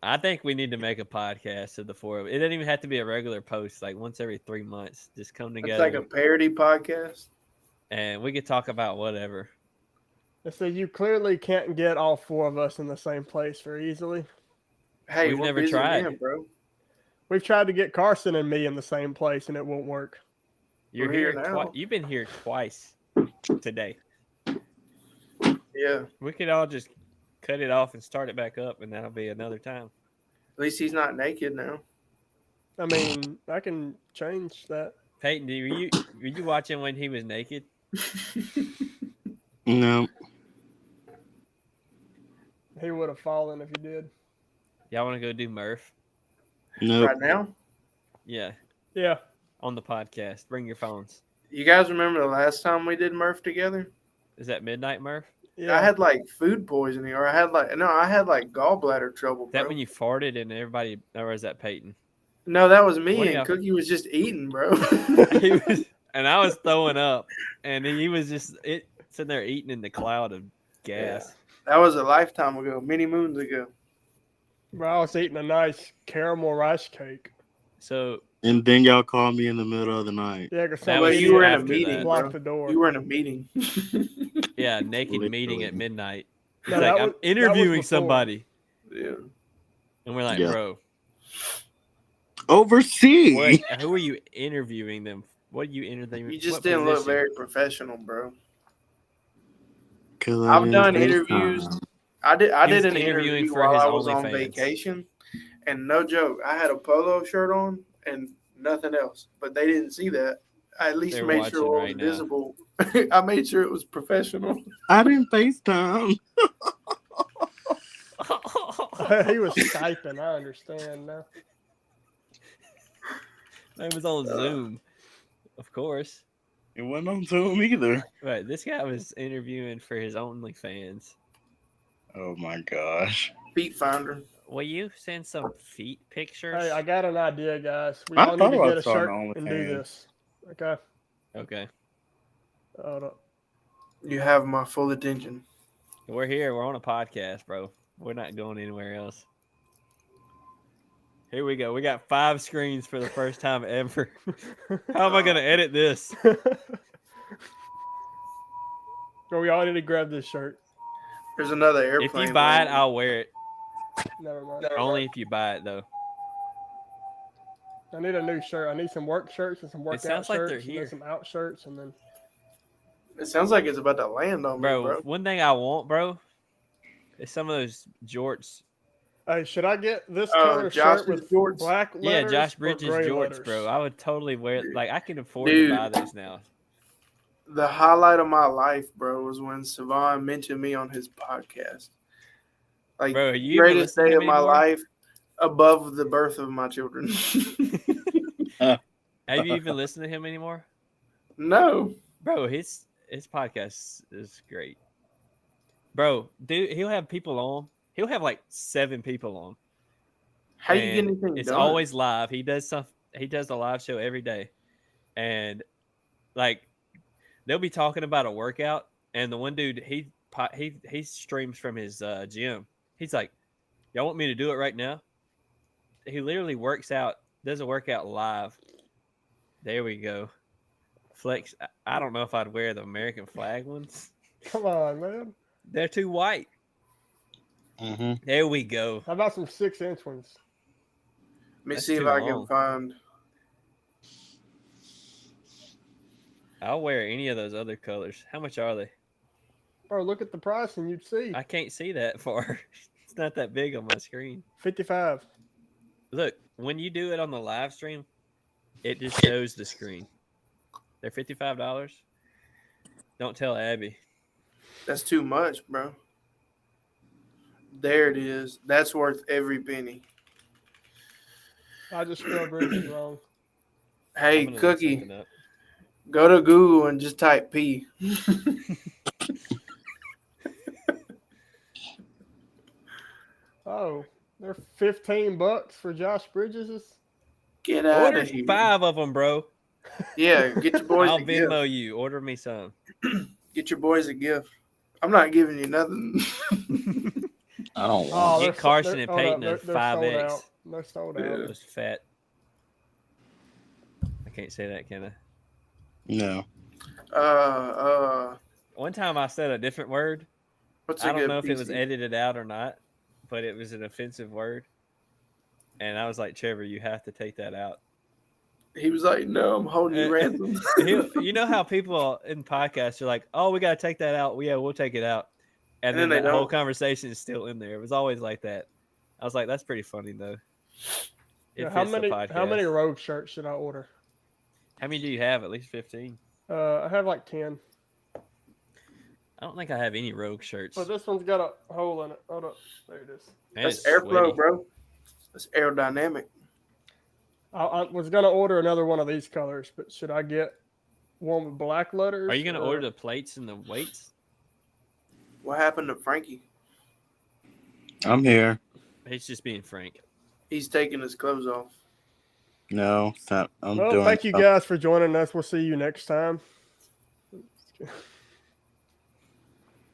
I think we need to make a podcast of the four of it. It doesn't even have to be a regular post, like once every 3 months. Just come It's together like a parody podcast. and we could talk about whatever. So you clearly can't get all four of us in the same place very easily. Hey, We've we're never busy tried. men, bro. We've tried to get Carson and me in the same place, and it won't work. You're We're here here now. twice. You've been here twice today. Yeah. We could all just cut it off and start it back up, and that'll be another time. At least he's not naked now. I mean, I can change that. Peyton, were you watching when he was naked? No. He would have fallen if he did. Y'all want to go do Murph? Nope. Right now? Yeah, Yeah. on the podcast. Bring your phones. You guys remember the last time we did Murph together? Is that midnight Murph? Yeah. I had like food poisoning, or I had like gallbladder trouble. Is that Bro. when you farted and everybody, or is that Peyton? No, that was me, What do and y'all- Cookie was just eating, bro. He was, and I was throwing up, and he was just sitting there eating in the cloud of gas. That was a lifetime ago, many moons ago. Bro, I was eating a nice caramel rice cake. So And then y'all called me in the middle of the night. Yeah, because That somebody was Well, you were in a after meeting, that. blocked bro. the door. You were in a meeting. yeah, naked meeting Literally. at midnight. He's No, like, that I'm was- that was interviewing before. somebody, Yeah. and we're like, Yeah. bro, Overseas. what, who are you interviewing them? What are you interviewing? You just what didn't look position? very professional, bro. 'Cause I've I'm done in interviews. FaceTime. I did He was an interviewing interview for while his I was on OnlyFans. vacation, and no joke, I had a polo shirt on and nothing else. But they didn't see that. I at least They're made sure watching it was right now. visible. I made sure it was professional. I didn't FaceTime. He was Skyping. I understand now. It was on Zoom, of course. It wasn't on Zoom either. Right, this guy was interviewing for his OnlyFans. Oh my gosh. Feet finder. Will you send some feet pictures? Hey, I got an idea, guys. We I all need thought to about get a shirt starting and do OnlyFans. this. Okay. Okay, Hold up. You have my full attention. we're here. We're on a podcast, bro. We're not going anywhere else. Here we go. We got 5 screens for the first time ever. How am I going to edit this? Bro, we all need to grab this shirt. There's another If airplane. you buy it, landing. I'll wear it. Never mind. Only if you buy it, though. I need a new shirt. I need some work shirts and some workout sounds like shirts. they're and then here. some out shirts and then It sounds like it's about to land on me, Bro, bro. one thing I want, bro, is some of those jorts. Hey, should I get this Oh, color Josh's shirt with jorts? black Yeah, letters? Josh or Bridges gray jorts, letters? bro. I would totally wear. Like, I can afford Dude. to buy those now. The highlight of my life, bro, was when Savon mentioned me on his podcast. Like, Bro, you even greatest listen to day of him my anymore? life above the birth of my children. Have you even listened to him anymore, No. bro? His podcast is great, bro. Dude, he'll have people on. He'll have like 7 people on. How you get And anything it's done? always live. He does a live show every day, and like they'll be talking about a workout, and the one dude he streams from his gym. He's like, "Y'all want me to do it right now?" He literally does a workout live. There we go. Flex. I don't know if I'd wear the American flag ones. Come on, man. They're too white. Mm-hmm. There we go. How about some 6-inch ones? Let me That's see if too I long. can find. I'll wear any of those other colors. How much are they? Bro, look at the price and you'd see. I can't see that far. It's not that big on my screen. 55. Look, when you do it on the live stream, it just shows the screen. They're $55. Don't tell Abby. That's too much, bro. There it is. That's worth every penny. I just spelled Bridges wrong. Hey, I'm gonna look Cookie, something up. go to Google and just type P. Oh, they're $15 for Josh Bridges. Get out Order of here. 5 of them, bro. Yeah, get your boys I'll a gift. Venmo you. Order me some. Get your boys a gift. I'm not giving you nothing. I don't Oh, want. Get Carson and hold up, Peyton a they're sold 5X. out. They're sold Yeah. out. It was fat. I can't say that, can I? No. One time I said a different word. What's I a don't good know if it was PC? edited out or not, but it was an offensive word. And I was like, Trevor, you have to take that out. He was like, "No, I'm holding you ransom." You know how people in podcasts are like, "Oh, we got to take that out." Yeah, we'll take it out. And then And then they that whole don't. conversation is still in there. It was always like that. I was like, "That's pretty funny, though." It Yeah, fits the podcast. how many Rogue shirts should I order? How many do you have? At least 15. I have like 10. I don't think I have any Rogue shirts. But this one's got a hole in it. Hold up. There it is. Man, That's it's airflow, sweaty. bro. That's aerodynamic. I was gonna order another one of these colors, but should I get one with black letters? Are you gonna or- order the plates and the weights? What happened to Frankie? I'm here. He's just being frank. He's taking his clothes off. No, it's not. I'm Well, doing. thank you guys for joining us. We'll see you next time.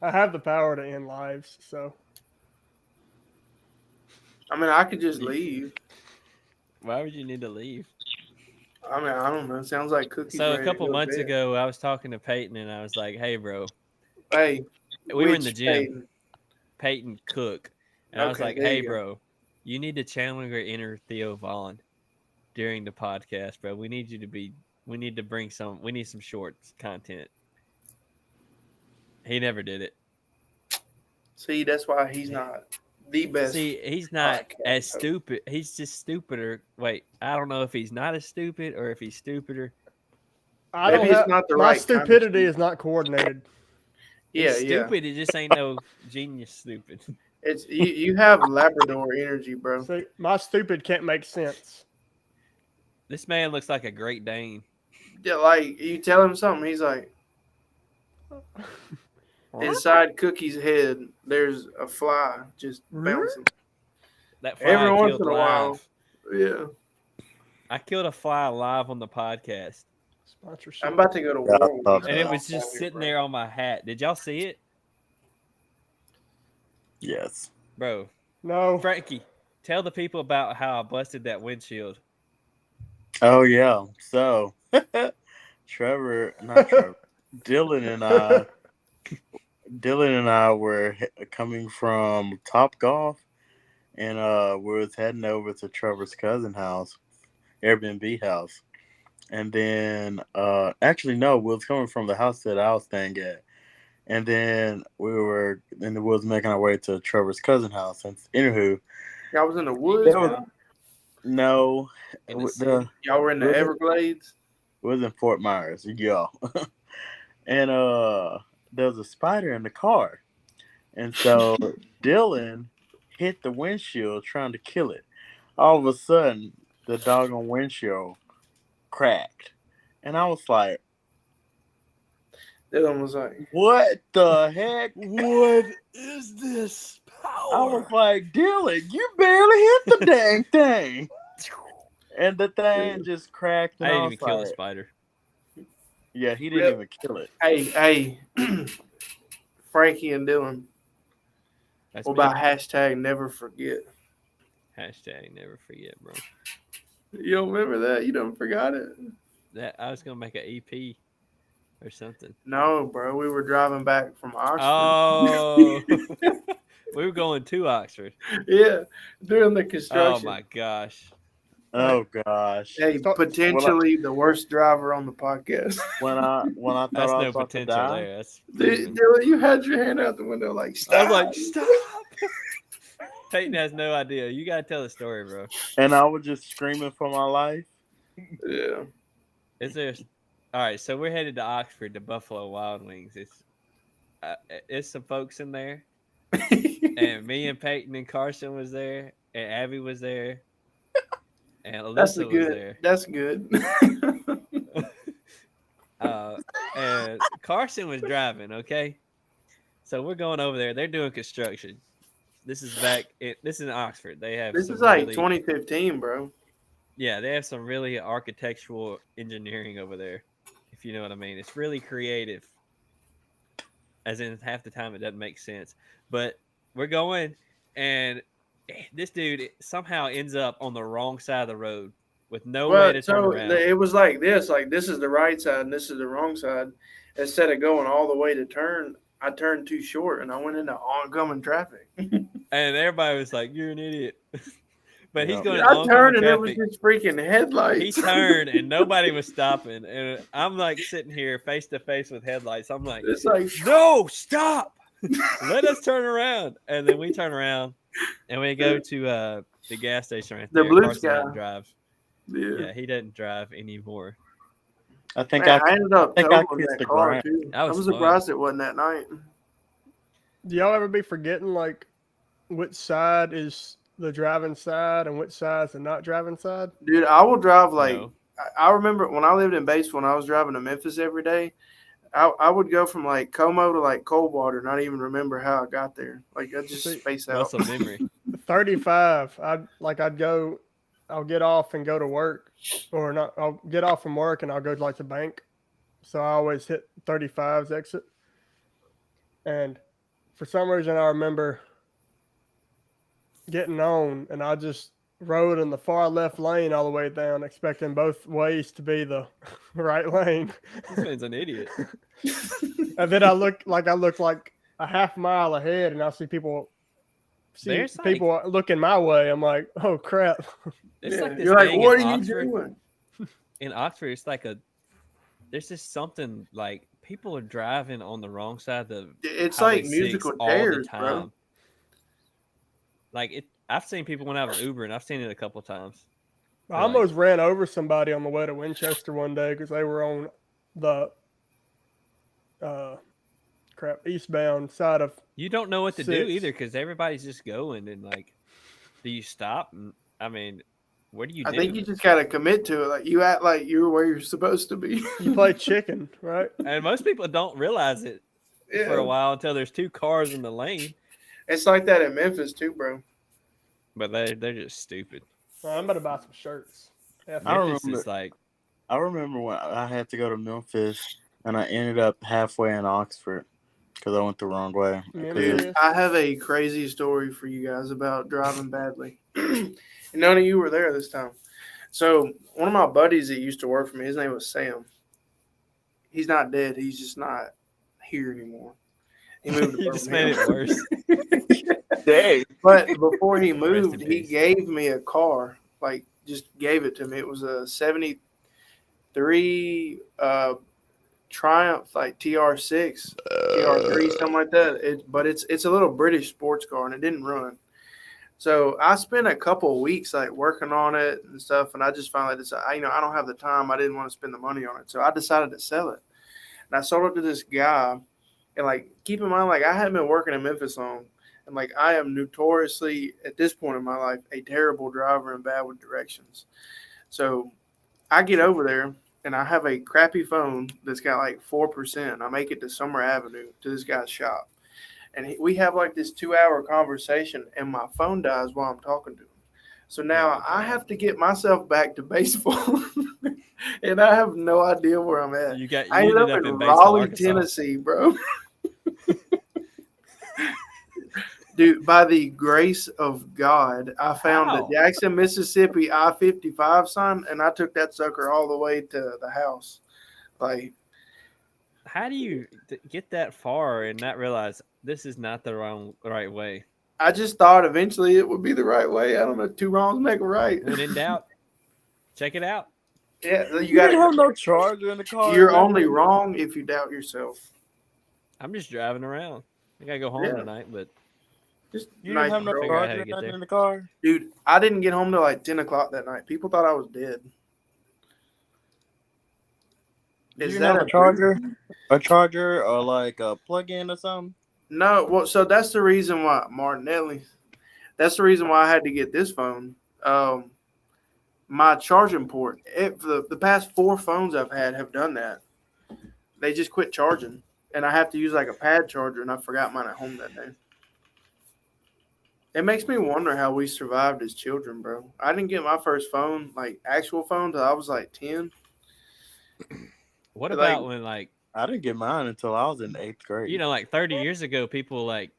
I have the power to end lives, so I mean, I could just leave. Why would you need to leave? I mean, I don't know. It sounds like cookies. So a ready to couple go to months bed. ago, I was talking to Peyton and I was like, "Hey, bro, Hey, we were in the which gym. Peyton? Peyton Cook, and I was Okay, like, there "Hey, you go. bro, you need to channel your inner Theo Vaughn during the podcast, bro. We need you to be. We need to bring some. We need some shorts content." He never did it. See, that's why he's not the best. See, he's not podcast as host. stupid. He's just stupider. Wait, I don't know if he's not as stupid or if he's stupider. I Maybe don't it's have not the my right kind of stupidity stupid. is not coordinated. Yeah, He's yeah. stupid. It just ain't no genius stupid. It's you have Labrador energy, bro. See, my stupid can't make sense. This man looks like a Great Dane. Yeah, like you tell him something, he's like, inside Cookie's head, there's a fly just bouncing. That fly Every I once killed in a live. while. Yeah, I killed a fly live on the podcast, Sponsorship. I'm about to go to Yeah, I war. thought with and you. it was just sitting there on my hat. Did y'all see it, Yes. bro? No. Frankie, tell the people about how I busted that windshield. Oh yeah. So, Trevor, not Trevor, Dylan and I were coming from Top Golf, and we was heading over to Trevor's cousin house, Airbnb house, and then actually no, we was coming from the house that I was staying at, and then we was making our way to Trevor's cousin house. And anywho, Y'all was in the woods. That was- man? no, In the the city. Y'all were in the Was it? Everglades. it was in Fort Myers, yeah. And there was a spider in the car. And so Dylan hit the windshield trying to kill it. All of a sudden, the doggone windshield cracked. And I was like, Dylan was like, what the heck? What is this I was like, Dylan, you barely hit the dang thing. And the thing just cracked. I And didn't was even kill the like, spider. yeah, he didn't Yep. even kill it. hey, Frankie and Dylan. That's What me. about hashtag never forget? Hashtag never forget, bro. You don't remember that? You don't forgot it? That I was gonna make an EP or something. No, bro. We were driving back from Oxford. Oh, we were going to Oxford. Yeah, during the Oh construction. my gosh. Oh gosh. Hey, Stop- potentially the worst driver on the podcast. When I thought That's I was no about to potential die, there. That's Dude, proven. Dylan, you had your hand out the window like, stop. I was like, stop. Peyton has no idea. You gotta tell the story, bro. and I was just screaming for my life. Yeah. Is there? All right, so we're headed to Oxford to Buffalo Wild Wings. It's some folks in there, and me and Peyton and Carson was there, and Abby was there, and That's Alyssa was good. there. That's good. And Carson was driving. Okay, so we're going over there. They're doing construction. This is this is in Oxford. They have This some is like really- 2015, bro. Yeah, they have some really architectural engineering over there, if you know what I mean. It's really creative. As in half the time it doesn't make sense. But we're going and this dude somehow ends up on the wrong side of the road with no way to turn around. It was like this is the right side and this is the wrong side. Instead of going all the way to turn, I turned too short and I went into oncoming traffic. And everybody was like, "You're an idiot." But he's Yeah. going. I turned and it traffic. was just freaking headlights. He turned and nobody was stopping, and I'm like sitting here face to face with headlights. I'm like, It's like, "No, stop! Let us turn around." And then we turn around and we go to the gas station right The there. Blue Carson Sky. doesn't drive. yeah. Yeah, he doesn't drive anymore. I think Man, I ended up think I totaling kissed that the car ground. too. That I was was fun. surprised it wasn't that night. Do y'all ever be forgetting like which side is the driving side and which side's the not driving side? Dude, I will drive like No. I remember when I lived in Batesville when I was driving to Memphis every day. I would go from like Como to like Coldwater, not even remember how I got there. Like I just See, space out. Muscle memory. 35. I'll get off and go to work, or not. I'll get off from work and I'll go to like the bank. So I always hit 35's exit. And for some reason, I remember getting on, and I just rode in the far left lane all the way down, expecting both ways to be the right lane. This man's an idiot. And then I look like a half mile ahead, and I see people There's like- looking my way. I'm like, oh crap. It's Yeah. like this You're like, thing what in are you Oxford. doing? In Oxford, it's like there's just something like people are driving on the wrong side of the It's Highway like 6 musical all the chairs, time. bro. Like it, I've seen people when I have an Uber, and I've seen it a couple of times. I almost ran over somebody on the way to Winchester one day because they were on the eastbound side of. You don't know what to do 6. either because everybody's just going, and like, do you stop? And I mean, what do you do? I think you just gotta commit to it. Like you act like you're where you're supposed to be. You play chicken, right? And most people don't realize it for a while until there's two cars in the lane. It's like that in Memphis too, bro. But they're just stupid. I'm about to buy some shirts. I Memphis remember- is like I remember when I had to go to Memphis and I ended up halfway in Oxford because I went the wrong way. Memphis. Dude, I have a crazy story for you guys about driving badly. And none of you were there this time. So one of my buddies that used to work for me, his name was Sam. He's not dead. He's just not here anymore. He moved to you just made Birmingham. it worse. Dang. But before he Rest moved, in he peace. gave me a car. Like, just gave it to me. It was a 73 Triumph, like TR6, TR3, something like that. But it's a little British sports car, and it didn't run. So I spent a couple of weeks like working on it and stuff, and I just finally decided, I don't have the time. I didn't want to spend the money on it, so I decided to sell it. And I sold it to this guy. And like, keep in mind, like I hadn't been working in Memphis long, and like I am notoriously at this point in my life a terrible driver and bad with directions. So I get over there and I have a crappy phone that's got like 4%. I make it to Summer Avenue to this guy's shop, and we have like this 2-hour conversation, and my phone dies while I'm talking to him. So now I have to get myself back to baseball, and I have no idea where I'm at. You I ended ended up in in Batesville, Raleigh, Arkansas. Tennessee, bro. Dude, by the grace of God, I found How? the Jackson, Mississippi I-55 sign, and I took that sucker all the way to the house. Like, How do you get that far and not realize this is not the right way? I just thought eventually it would be the right way. I don't know, 2 wrongs make a right. When in doubt, check it out. Yeah, you You got didn't have to. no charger in the car. You're nothing? only wrong if you doubt yourself. I'm just driving around. I gotta go home Yeah. tonight, but Just You nice didn't have no girl. Figure out how charger to or get nothing there. in the car. Dude, I didn't get home till like 10 o'clock that night. People thought I was dead. You Is didn't that have a a charger? A charger or like a plug-in or something? No, well, so that's the reason why Martinelli. That's the reason why I had to get this phone. My charging port. The past 4 phones I've had have done that. They just quit charging, and I have to use like a pad charger, and I forgot mine at home that day. It makes me wonder how we survived as children, bro. I didn't get my first phone, like actual phone, till I was like 10. what Like- about when like I didn't get mine until I was in 8th grade. like 30 years ago, people like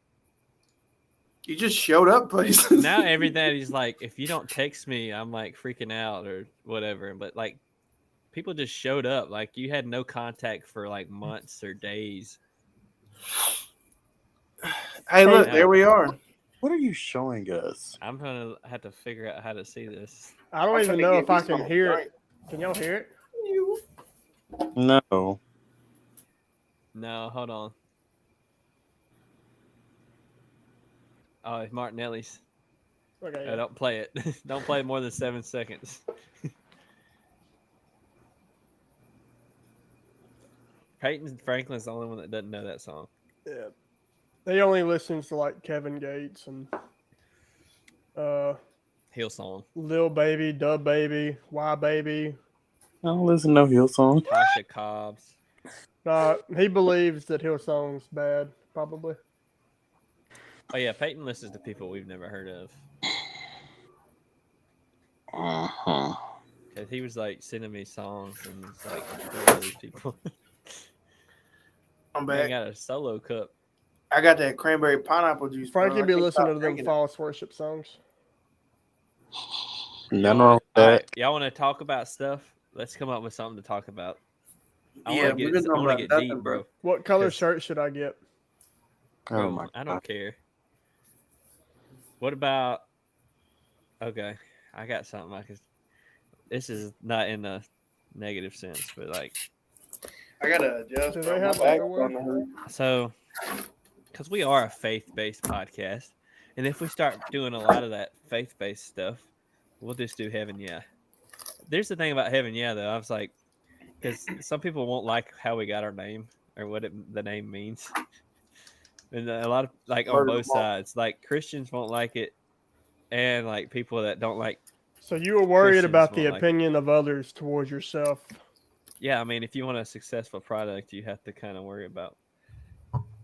You just showed up places. Now everybody's like, if you don't text me, I'm like freaking out or whatever. But like, people just showed up. Like you had no contact for like months or days. Hey, look, Yeah. there we are. What are you showing us? I'm gonna have to figure out how to see this. I don't I'm even finna know get if I this can on hear drink. it. Can y'all hear it? No. No, hold on. Oh, it's Martinelli's. Okay. No, Yeah. don't play it. Don't play more than 7 seconds. Peyton Franklin's the only one that doesn't know that song. Yeah. He only listens to like Kevin Gates and Hillsong. Lil Baby, Dub Baby, Y Baby. I don't listen to no Hillsong. Tasha Cobbs. He believes that Hillsong's bad, probably. Oh yeah, Peyton listens to people we've never heard of. Uh-huh. Cause he was like sending me songs and it's like, who are these people? I'm They back. got a solo cup. I got that cranberry pineapple juice. bro. Frankie I be can't listening stop to them drinking it. false worship songs. Nothing wrong with All that. right, y'all want to talk about stuff? Let's come up with something to talk about. I Yeah, want we've to been get, I talking want to about get nothing, deep, bro. What color 'Cause- shirt should I get? Oh Bro, my I god. don't care. What about? Okay, I got something. I could. This is not in a negative sense, but like, I gotta adjust. Do bro. they My have back's underwear? starting to hurt. so, because we are a faith-based podcast, and if we start doing a lot of that faith-based stuff, we'll just do heaven, yeah. There's the thing about heaven, yeah. Though I was like, because some people won't like how we got our name or what the name means. And a lot of like on Murder both them all. sides, like Christians won't like it, and like people that don't like. So you were worried Christians about the won't like it. opinion of others towards yourself. Yeah, I mean, if you want a successful product, you have to kind of worry about.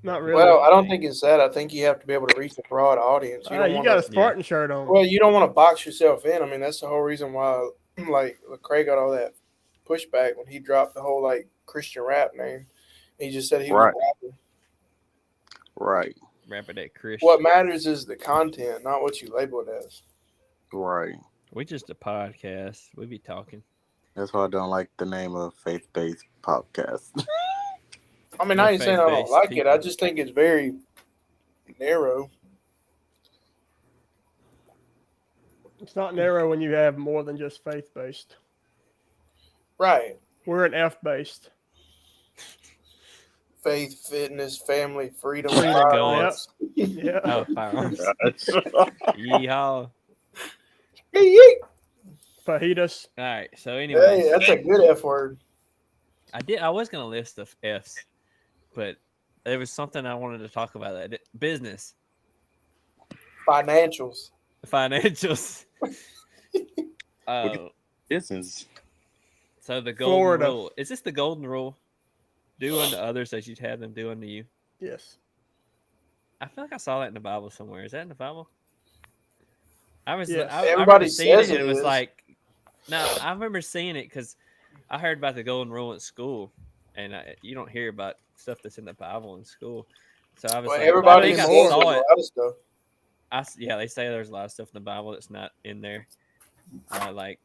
Not really. Well, I don't think it's that. I think you have to be able to reach a broad audience. You, don't You wanna, got a Spartan shirt on. well, you don't want to box yourself in. I mean, that's the whole reason why, like, Lecrae got all that pushback when he dropped the whole like Christian rap name. He just said he Right. was rapping. Right. Rapper that Christian. What matters is the content, not what you label it as. Right. We just a podcast. We be talking. That's why I don't like the name of faith-based podcast. I mean, We're I ain't saying I don't faith-based like it. I people. just think it's very narrow. It's not narrow when you have more than just faith based. Right. We're an F based. Faith, fitness, family, freedom, Freedom, violence. Yeah. Oh, firearms. That's- Yeehaw. All Hey, Fajitas. right. So anyway, hey, that's a good F word. I was gonna list the F's, but there was something I wanted to talk about. That business, Financials. financials. business. So the golden Florida. rule, is this the golden rule? Do unto others as you'd have them do unto you. Yes. I feel like I saw that in the Bible somewhere. Is that in the Bible? I was. Yes. I Everybody remember seeing says it. And it it was is. like, no, I remember seeing it because I heard about the golden rule at school, and you don't hear about stuff that's in the Bible in school. So I was Well, like, everybody I think says I there's a saw it. lot of stuff. Yeah, they say there's a lot of stuff in the Bible that's not in there. Like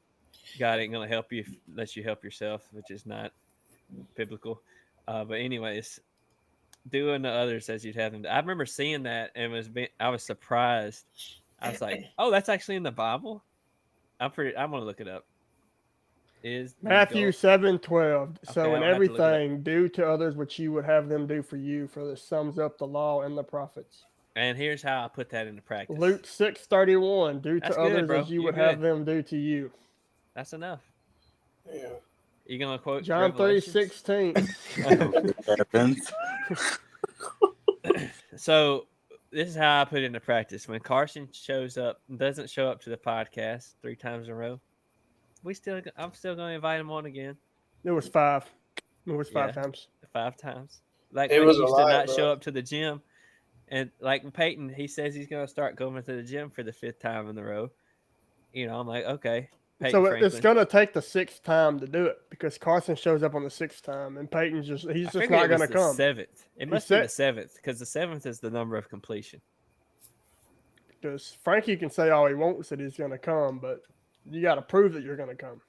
God ain't gonna help you unless you help yourself, which is not biblical. But anyways, do unto others as you'd have them. I remember seeing that and I was surprised. I was like, "Oh, that's actually in the Bible." I'm gonna look it up. Is the Matthew goal- 7:12. So Okay, in I'll have to look it up. everything, do to others what you would have them do for you, for this sums up the law and the prophets. And here's how I put that into practice. Luke 6:31. Do That's to good, others bro. as you You're would have good. them do to you. That's enough. Yeah. You gonna quote John Revelations? 3:16. Happens. So this is how I put it into practice. When Carson doesn't show up to the podcast 3 times in a row, I'm still going to invite him on again It was 5. It was 5 Yeah. times. 5 times. Like It when was he a used to lie, not bro. show up to the gym, and like Peyton, he says he's going to start going to the gym for the 5th time in a row. You know, I'm like, okay. Peyton So Franklin. it's going to take the 6th time to do it because Carson shows up on the 6th time and Peyton's he's I just figured not it was going to the come. 7th. It must be said- the 7th because the 7th is the number of completion. Because Frankie can say all he wants that he's going to come, but you got to prove that you're going to come.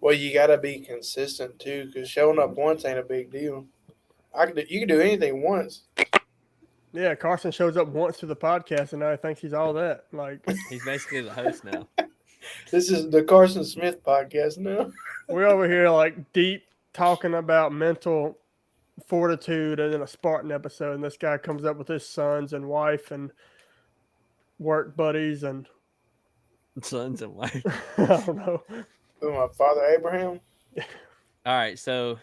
Well, you got to be consistent too, because showing up once ain't a big deal. You can do anything once. Yeah, Carson shows up once to the podcast, and now he thinks he's all that. Like, He's basically the host now. This is the Carson Smith podcast now. we're over here like deep talking about mental fortitude and then a Spartan episode, and this guy comes up with his sons and wife and work buddies and Sons and wife. I don't know. Who, my father Abraham? All right, so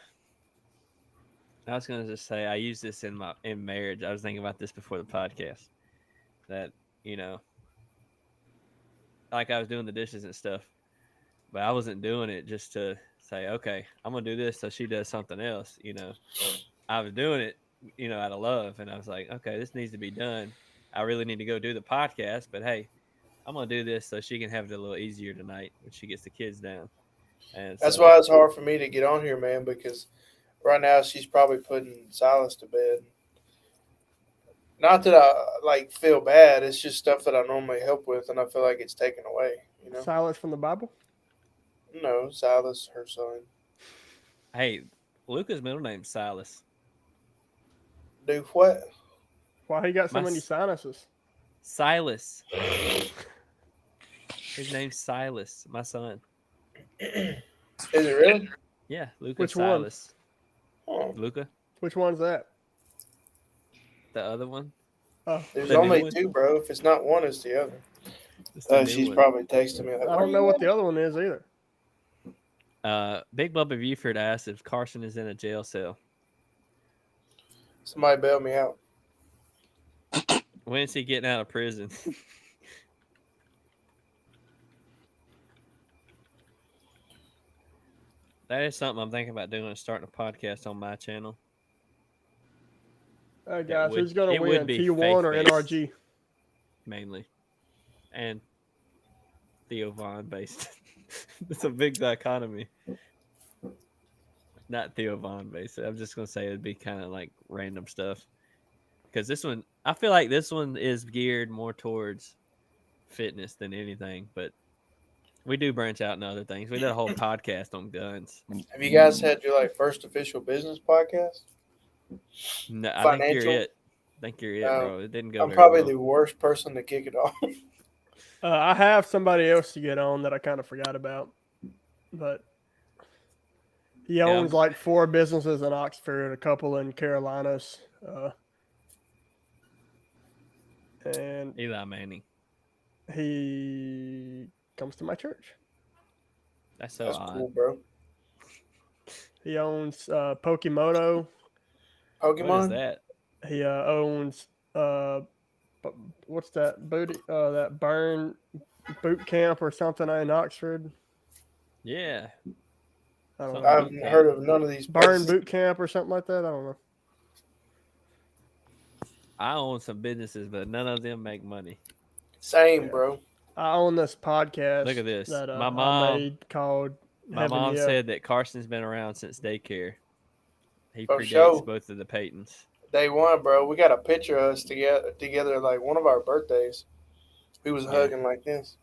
I was gonna just say I use this in marriage. I was thinking about this before the podcast. That, you know, like I was doing the dishes and stuff, but I wasn't doing it just to say, okay, I'm gonna do this so she does something else. You know, I was doing it, you know, out of love, and I was like, okay, this needs to be done. I really need to go do the podcast, but hey, I'm gonna do this so she can have it a little easier tonight when she gets the kids down. And That's so, why it's hard for me to get on here, man, because right now she's probably putting Silas to bed. Not that I feel bad. It's just stuff that I normally help with, and I feel like it's taken away. You know, Silence from the Bible. no, Silas, her son. hey, Luca's middle name's Silas. Do what? Why he got so My many s- sinuses? Silas. His name's Silas, my son. Is it really? Yeah, Luca Which one? Silas. Oh, Luca, Which one's that? the other one. Oh, there's The new only one? two, bro. If it's not one, it's the other. It's the new She's one. probably texting me. Like, I don't know what the other one is either. Big Bubba Buford asked if Carson is in a jail cell. Somebody bail me out. When is he getting out of prison? That is something I'm thinking about doing, is starting a podcast on my channel. All right, guys, would- who's going it to would win, be T1 or faith-based. NRG? Mainly. And Theo Vaughn based. It's a big dichotomy. Not Theo Vaughn based. I'm just gonna say it'd be kind of like random stuff. Because this one, I feel like this one is geared more towards fitness than anything, but we do branch out in other things. We did a whole podcast on guns. Have you guys had your first official business podcast? No, I think Financial? you're it. I think you're it, bro. It didn't go I'm very probably well. the worst person to kick it off. I have somebody else to get on that I kind of forgot about, but he owns like 4 businesses in Oxford, a couple in Carolinas, and Eli Manning. he comes to my church. That's so That's odd. cool, bro. He owns Pokemoto. What is Pokemon? that? He owns what's that booty? That Burn Boot Camp or something in Oxford. Yeah. I don't Something know. I haven't heard of none of these. Burn places. Boot Camp or something like that. I don't know. I own some businesses, but none of them make money. Same, Yeah. bro. I own this podcast. Look at this. That My I mom- made called. My Heaven mom Yeah. said that Carson's been around since daycare. He For predates sure. both of the Paytons. Day one, bro. We got a picture of us together like one of our birthdays. We was Yeah. hugging like this.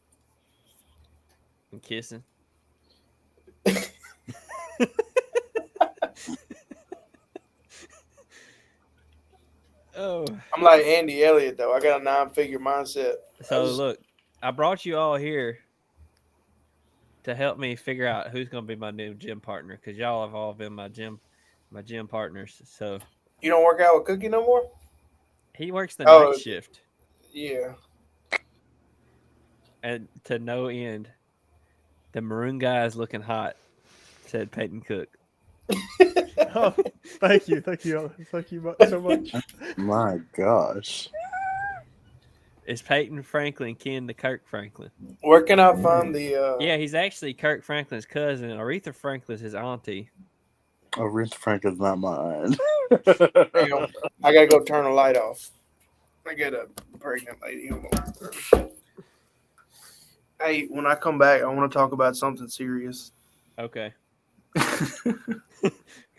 And kissing. Oh. I'm like Andy Elliott though. I got a 9-figure mindset. So was- look, I brought you all here to help me figure out who's going to be my new gym partner, because y'all have all been my gym partners. So You don't work out with Cookie no more? he works the Oh. night shift, Yeah. and to no end, the maroon guy is looking hot, said Peyton Cook. Oh, thank you so much. My gosh. Is Peyton Franklin kin to Kirk Franklin? Where can I find the? Yeah, he's actually Kirk Franklin's cousin. Aretha Franklin's his auntie. Aretha Franklin's not mine. Hang on. I gotta go turn the light off. I get a pregnant lady. Hold on. Hey, when I come back, I want to talk about something serious. Okay.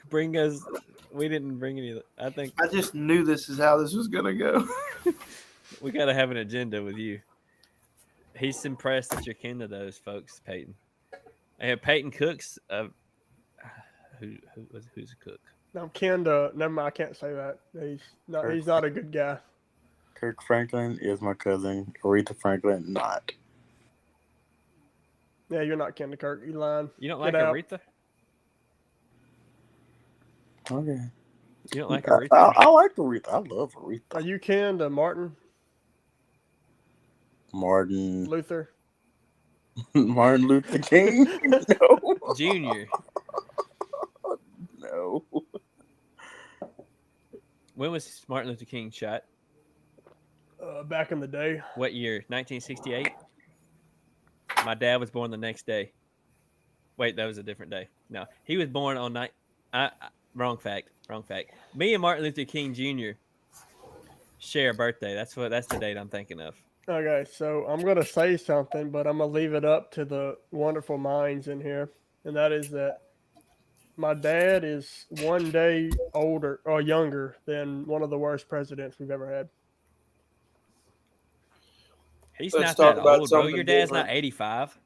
Bring us. We didn't bring any. I think I just knew this is how this was gonna go. We gotta have an agenda with you. He's impressed that you're kin to those folks, Peyton. And Peyton Cook's who's a cook? I'm kin to. Never mind. I can't say that. He's not a good guy. Kirk Franklin is my cousin. Aretha Franklin, not. Yeah, you're not kin to Kirk. You lying. You don't like Get out. Aretha? Okay. You don't like I Aretha? like Aretha. I love Aretha. Are you kin to Martin Martin Luther? Martin Luther King? No. Junior. No. When was Martin Luther King shot? Back in the day. What year? 1968? My dad was born the next day. Wait, that was a different day. No, he was born on night. Wrong fact. Me and Martin Luther King Jr. share a birthday. That's the date I'm thinking of. Okay, so I'm gonna say something, but I'm gonna leave it up to the wonderful minds in here, and that is that my dad is one day older or younger than one of the worst presidents we've ever had. He's Let's not talk that about old, bro. something Your dad's different. not 85.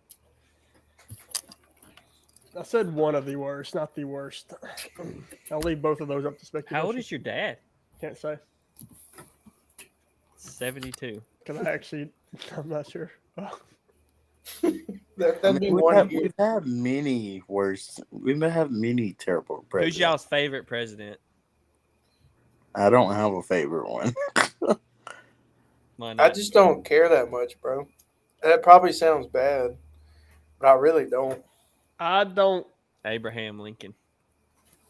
I said one of the worst, not the worst. I'll leave both of those up to speculation. How old is your dad? Can't say 72. because I'm not sure. Oh, That'd be 1 year. We've had many worse. We may have many terrible presidents. Who's y'all's favorite president? I don't have a favorite one. Why I not? just don't care that much, bro. That probably sounds bad, but I really don't. I don't. Abraham Lincoln.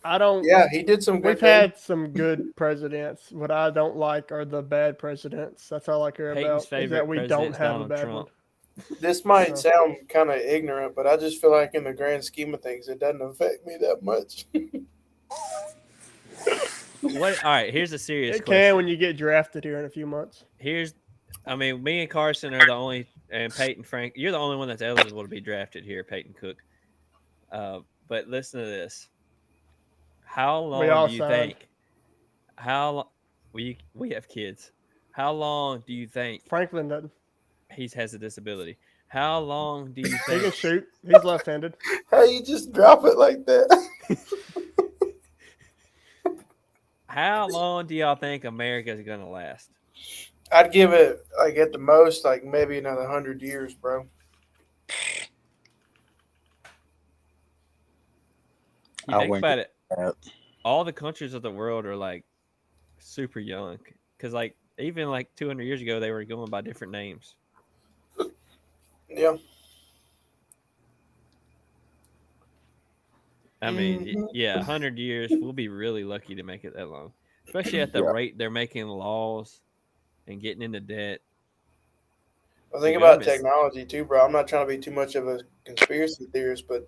Yeah, he did some good We've things. had some good presidents. What I don't like are the bad presidents. That's all I care Peyton's about. Is favorite that we don't president's have Donald a bad Trump. one. This might No. sound kind of ignorant, but I just feel like in the grand scheme of things, it doesn't affect me that much. What? All right, here's a serious It question. can when you get drafted here in a few months. Me and Carson are the only, and Peyton Frank, you're the only one that's eligible to be drafted here, Peyton Cook. But listen to this. How We all long do you signed. think? We have kids. How long do you think Franklin doesn't. he has a disability? How long do you He can think? shoot. He's left-handed. How you just drop it like that? How long do y'all think America is gonna last? I'd give it like at the most like maybe another 100 years, bro. You I think wouldn't about it. that. All the countries of the world are like super young, because like even like 200 years ago they were going by different names. Yeah. I mean, yeah, 100 years, we'll be really lucky to make it that long, especially at the Yeah. rate they're making laws and getting into debt. I think The about government's- technology too, bro. I'm not trying to be too much of a conspiracy theorist, but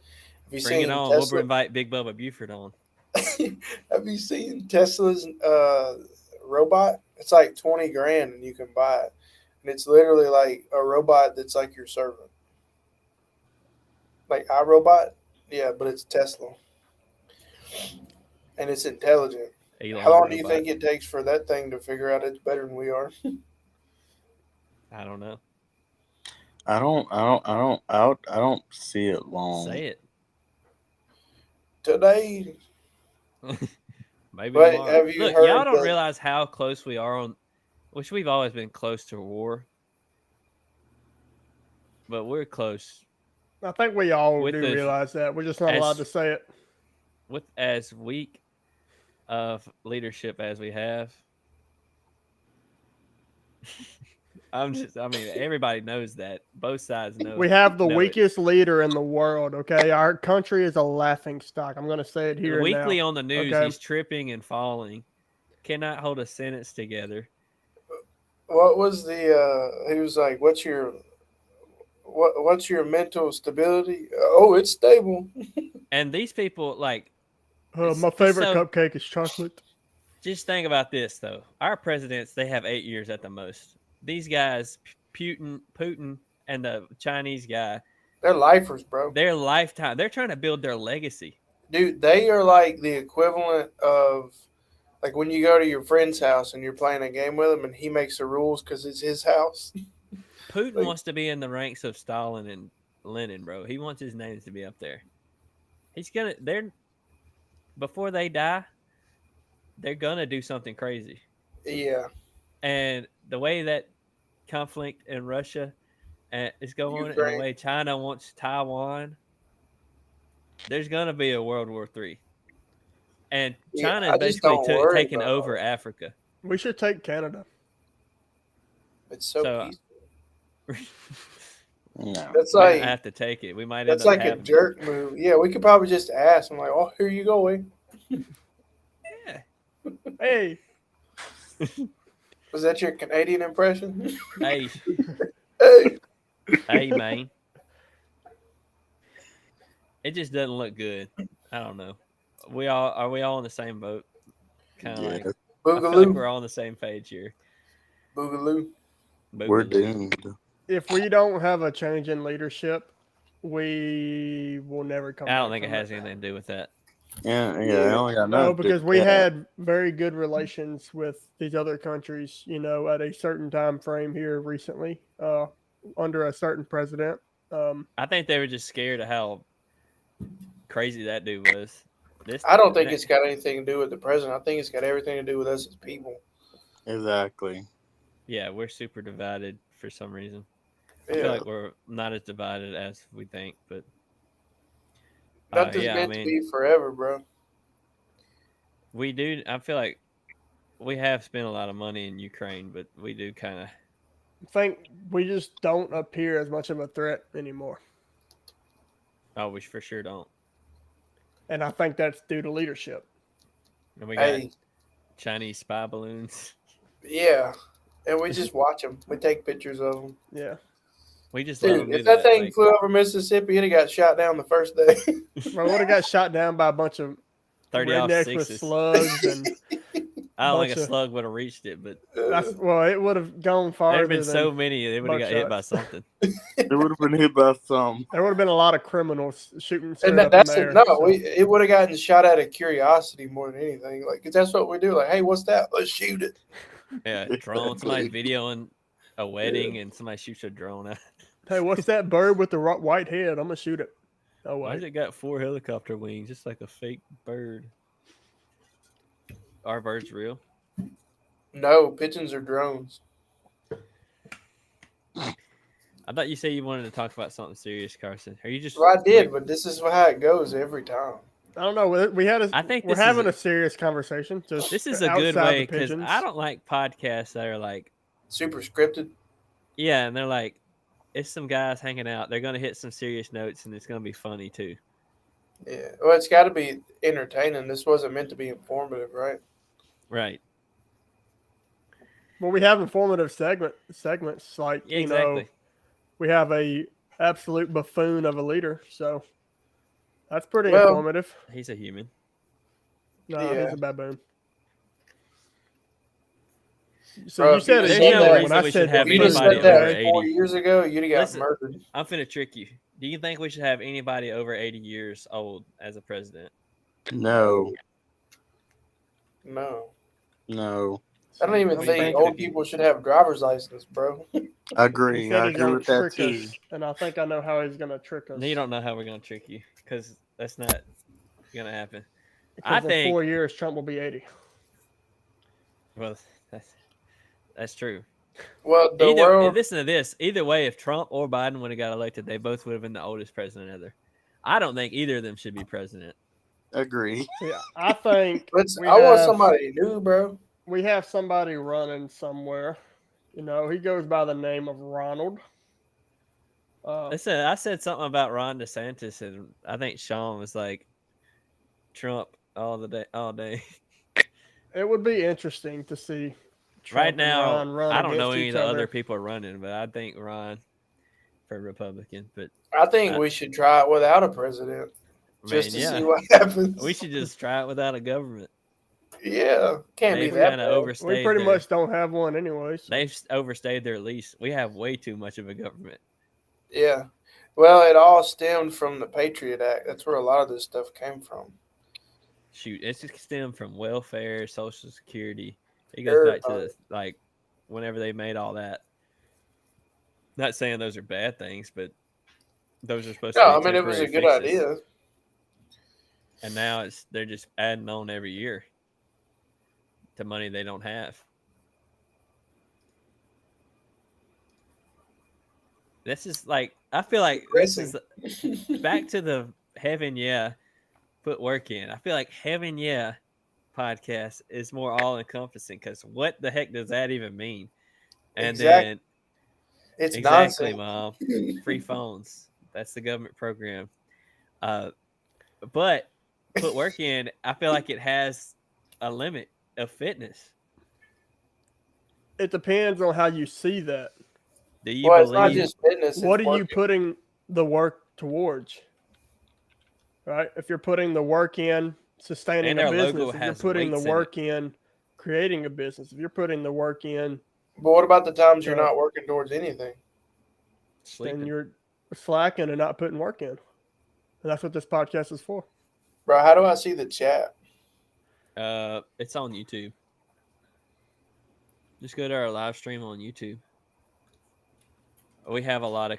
have you Bring seen it on. Tesla? We'll invite Big Bubba Buford on. Have you seen Tesla's robot? It's like 20 grand and you can buy it. And it's literally like a robot that's like your servant. Like iRobot? Yeah, but it's Tesla. And it's intelligent. Elon How long do you robot. think it takes for that thing to figure out it's better than we are? I don't know. I don't see it long. Say it. Today, Maybe But tomorrow. have you Look, heard y'all don't that- realize how close we are on, which we've always been close to war, but we're close I think we all With do the- realize that. We're just not as- allowed to say it. with as weak of leadership as we have. I mean, everybody knows that. Both sides know. We have the know it. weakest leader in the world. Okay, our country is a laughing stock. I'm going to say it here and Weekly now. on the news, Okay. he's tripping and falling. Cannot hold a sentence together. what was the he was like, what's your mental stability? Oh, it's stable. And these people, like, My favorite so- cupcake is chocolate. just think about this though. Our presidents, they have 8 years at the most. These guys, Putin, and the Chinese guy, They're lifers, bro. their lifetime. They're trying to build their legacy. Dude, they are like the equivalent of Like when you go to your friend's house and you're playing a game with him, and he makes the rules because it's his house. Putin Like- wants to be in the ranks of Stalin and Lenin, bro. He wants his names to be up there. They're before they die, they're gonna do something crazy. Yeah, And the way that conflict in Russia is going, and Ukraine. the way China wants Taiwan, there's gonna be a World War III. And Yeah, China I is just basically don't worry taking about over it. Africa. We should take Canada. it's so, So, peaceful. No. That's We might like have to take it. We might that's end up like a having to. jerk move. Yeah, we could probably just ask. I'm like, oh, here you go, Wayne. Yeah. Hey, Was that your Canadian impression? Hey, Hey. hey, man. It just doesn't look good. I don't know. Are we all in the same boat? Kind of Yeah, like I feel like we're Boogaloo. all on the same page here. Boogaloo. we're Boogaloo. doomed. if we don't have a change in leadership, we will never come. I don't back think it from has anything to do with that. Yeah, I only got No, nothing to do because with we that. had very good relations with these other countries, at a certain time frame here recently, under a certain president. I think they were just scared of how crazy that dude was. I don't think it's got anything to do with the president. I think it's got everything to do with us as people. Exactly. Yeah, we're super divided for some reason. I Yeah. feel like we're not as divided as we think, but Nothing's yeah, meant to be forever, bro. we do. I feel like we have spent a lot of money in Ukraine, but we do kind of. I think we just don't appear as much of a threat anymore. Oh, we for sure don't. And I think that's due to leadership. And we got Hey, Chinese spy balloons. yeah. And we just watch them. We take pictures of them. Yeah. We just let Dude, them do if that thing like, flew over Mississippi, it'd have got shot down the first day. Bro, would have got shot down by a bunch of 30 off rednecks with sixes. slugs, and I don't think bunch a of- slug would have reached it, but it would have gone farther. there'd been so than- many they would have got hit by buckshots. something. It would have been hit by some. There would have been a lot of criminals shooting straight And up that's in it. there. No, so- it would have gotten shot out of curiosity more than anything. Like, 'cause that's what we do. Like, hey, what's that? Let's shoot it. Yeah, drone. Somebody's videoing a wedding and somebody shoots a drone out. Hey, what's that bird with the white head? I'm gonna shoot it. Oh Why's wait, it got 4 helicopter wings, just like a fake bird? Our bird's real. No, pigeons are drones. I thought you said you wanted to talk about something serious, Carson. Are you just? Well, I did, but this is how it goes every time. I don't know. We had I think we're this is having a- a serious conversation. Just This is a good outside way the because pigeons. I don't like podcasts that are like, Super scripted. yeah, and they're like, it's some guys hanging out. They're gonna hit some serious notes, and it's gonna be funny too. Yeah. Well, it's got to be entertaining. This wasn't meant to be informative, right? Right. Well, we have informative segments like Yeah, exactly. we have a absolute buffoon of a leader, so that's pretty Well- informative. He's a human. No, Yeah. he's a baboon. So Bro, you if said you a just human said that- when I we said should have If you just anybody said that over 4 80. years ago, you'd have got Listen. murdered. I'm finna trick you. Do you think we should have anybody over 80 years old as a president? No, No. no. I don't even What do you think think? old people should have driver's license, bro. I agree. He said I he's agree gonna with that trick too. us, and I think I know how he's gonna trick us. You don't know how we're gonna trick you because that's not gonna happen. Because I in think- 4 years Trump will be 80. Well, that's true. Well, the Either world. listen to this. Either way, if Trump or Biden would have got elected, they both would have been the oldest president ever. I don't think either of them should be president. Agree. Yeah, I think we I want have- somebody new, bro. we have somebody running somewhere. He goes by the name of Ronald. Listen, I said something about Ron DeSantis, and I think Sean was like Trump all day. It would be interesting to see. Trump Right and now, Ron run I don't know against any each of the other. other people are running, but I think Ron for Republican. But I think we should try it without a president just to see what happens. we should just try it without a government. Yeah, can't They've be that kind of bad. overstayed. We pretty their- much don't have one anyways. They've overstayed their lease. We have way too much of a government. Yeah. Well, it all stemmed from the Patriot Act. That's where a lot of this stuff came from. shoot, it's just stemmed from welfare, Social Security. It goes back to like whenever they made all that. Not saying those are bad things, but those are supposed to No, be I mean, it was a temporary good fixes. idea. And now they're just adding on every year to money they don't have. This is like, I feel like this is back to the Heaven Yeah, put work in. I feel like Heaven Yeah podcast is more all encompassing because what the heck does that even mean? And Exactly. then It's exactly, nonsense. Mom, free phones. That's the government program. But put work in. I feel like it has a limit of fitness. It depends on how you see that. Do you Well, it's not believe? just fitness. What are it's you working. putting the work towards? Right? If you're putting the work in sustaining And a our business, logo if you're has putting the weights in it. work in creating a business, if you're putting the work in, But what about the times you're So- not working towards anything? then Sleeping. you're slacking and not putting work in. And that's what this podcast is for. Bro, how do I see the chat? It's on YouTube. Just go to our live stream on YouTube. We have a lot of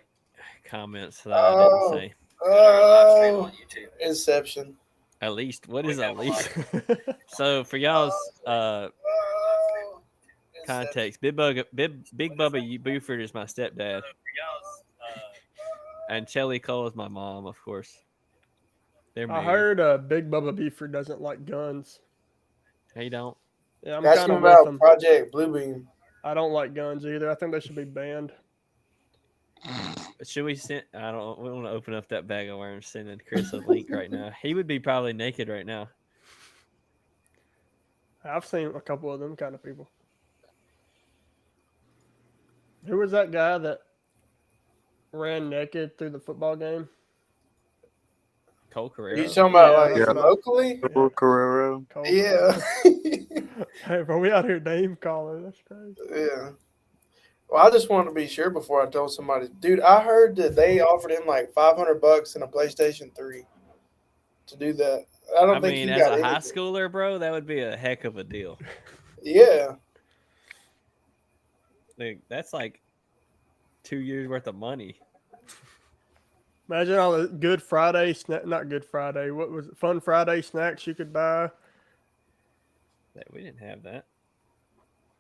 comments that I didn't say. Oh, Inception. At least, what is at least? So for y'all's Oh, context, Big Bubba Buford is my stepdad, and Shelly Cole is my mom, of course. They're I married. heard Big Bubba Beeford doesn't like guns. He don't. Yeah, I'm Ask kind him of with about him. Project Bluebeam. I don't like guns either. I think they should be banned. Should we send? I don't. We want to open up that bag of worms. Sending Chris a link right now. He would be probably naked right now. I've seen a couple of them kind of people. Who was that guy that ran naked through the football game? Cole Are Carrera. you talking about Yeah, like that's what I- locally? Raul Carrero. Cole. Yeah. Hey, bro, we out here name calling. That's crazy. Yeah. Well, I just wanted to be sure before I told somebody. Dude, I heard that they offered him like $500 and a PlayStation 3 to do that. I don't I think mean, he as got a high anything. schooler, bro, that would be a heck of a deal. Yeah. Like, that's like 2 years worth of money. Imagine all the Good Friday not Good Friday. What was it? Fun Friday snacks you could buy. We didn't have that.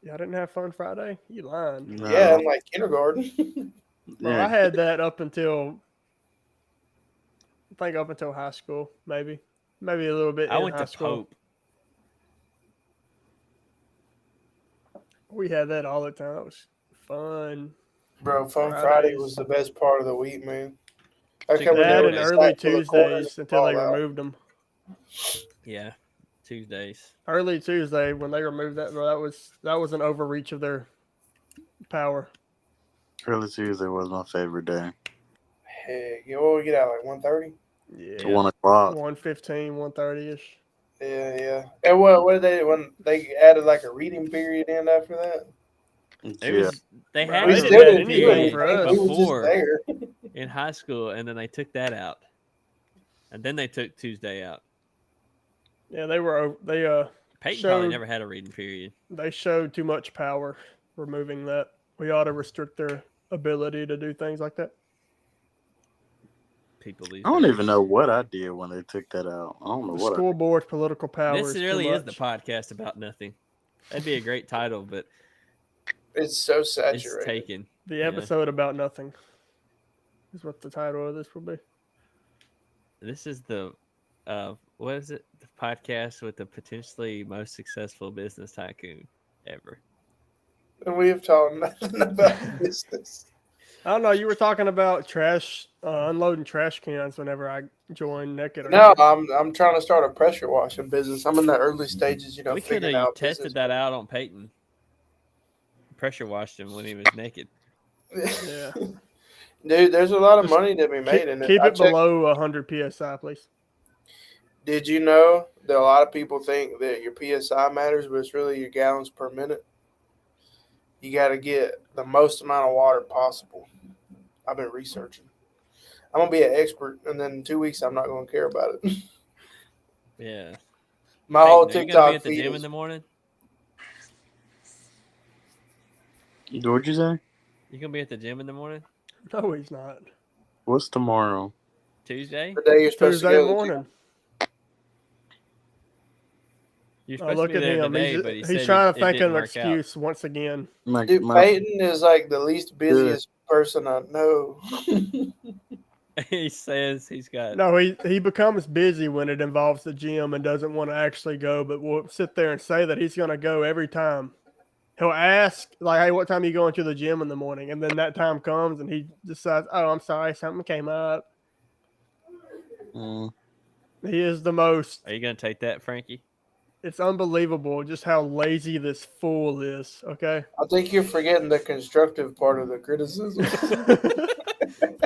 Y'all didn't have Fun Friday? You lying. No. Yeah, in like kindergarten. Bro, I had that up until high school, maybe a little bit. I in went high to school. Pope. We had that all the time. That was fun. Bro, Fun Friday Fridays. was the best part of the week, man. I Chicken kept That That and was early stacked full of quarters Tuesdays until they fall out. removed them. Yeah, Tuesdays. Early Tuesday when they removed that, bro, that was an overreach of their power. Early Tuesday was my favorite day. Heck, we get out like 1:30. Yeah. To 1 o'clock. 1:15, 1:30 ish. Yeah. And what did they when they added like a reading period in after that? They Bro, had we a didn't reading have anything period for us. He was just before there. in high school, and then they took that out, and then they took Tuesday out. Yeah, they Peyton probably Showed- never had a reading period. they showed too much power removing that. We ought to restrict their ability to do things like that. People these I don't days. even know what I did when they took that out. I don't know The what school board's political power This is really too is the much. podcast about nothing. That'd be a great title, but It's so it's saturated. taken. The Yeah. episode about nothing is what the title of this will be. This is the what is it? The podcast with the potentially most successful business tycoon ever. And we have talked nothing about business. I don't know. You were talking about trash, unloading trash cans whenever I joined Naked. No, I'm trying to start a pressure washing business. I'm in the early stages, we could figuring have out tested business. that out on Peyton. Pressure washed him when he was naked. Yeah. Dude, there's a lot of Just money to be made in it. Keep I it checked- below 100 psi, please. Did you know that a lot of people think that your PSI matters, but it's really your gallons per minute? You got to get the most amount of water possible. I've been researching. I'm going to be an expert, and then in 2 weeks, I'm not going to care about it. Yeah. My whole Peyton, are you gonna be TikTok at the feed gym in is the morning? What'd you say? You gonna be at the gym in the morning? No, he's not. What's tomorrow? Tuesday? the day you're supposed to Tuesday go. morning. You're Oh, supposed to look be at there him. today, but he He's said trying to it think of didn't an work out. excuse once again. Dude, Peyton is like the least busiest person I know. He says he's got. No, he becomes busy when it involves the gym and doesn't want to actually go, but will sit there and say that he's going to go every time. He'll ask, like, hey, what time are you going to the gym in the morning? And then that time comes and he decides, oh, I'm sorry, something came up. Mm. He is the most. Are you gonna take that, Frankie? It's unbelievable just how lazy this fool is, okay? I think you're forgetting the constructive part of the criticism.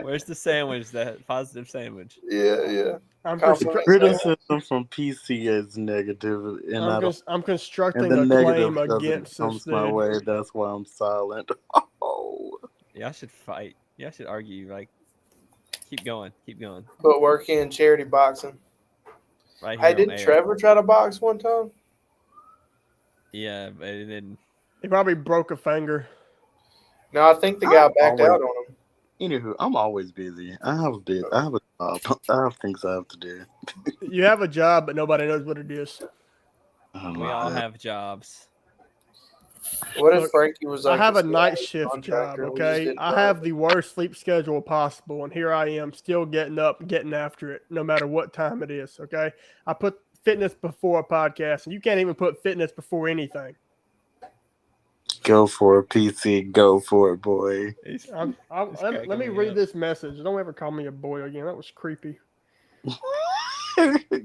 Where's the sandwich? That positive sandwich. yeah. I'm, Compliment. Criticism from PC is negative, and I'm constructing and the a negative claim doesn't against come this my dude. way. That's why I'm silent. Oh, Y'all should fight. Y'all should argue. Like, keep going. Keep going. But work in charity boxing. Right Hey, here on didn't air. Trevor try to box one time? Yeah, but it didn't. He probably broke a finger. No, I think the guy backed always- out on him. anywho, I'm always busy. I have a job. I have things I have to do. You have a job, but nobody knows what it is. Oh, We all have jobs. What if Look, Frankie was like, I have a the night CIA shift job, contractor and we just okay? didn't I know have it? the worst sleep schedule possible, and here I am still getting up, getting after it, no matter what time it is, okay? I put fitness before a podcast, and you can't even put fitness before anything. Go for it, PC. Go for it, boy. He's Let cracking me me read up. this message. Don't ever call me a boy again. That was creepy.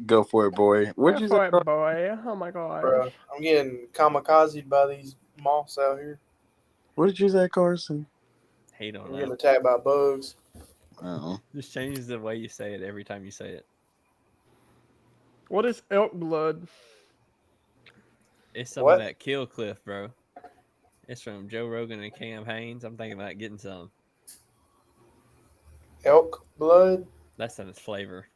Go for it, boy. What'd you Go say? for it, boy. Oh my god. Bruh, I'm getting kamikazed by these moths out here. What did you say, Carson? He don't I'm getting know. attacked by bugs. Oh, Just changes the way you say it every time you say it. What is elk blood? It's some What? of that Kill Cliff, bro. It's from Joe Rogan and Cam Haines. I'm thinking about getting some. Elk blood? That's in its flavor.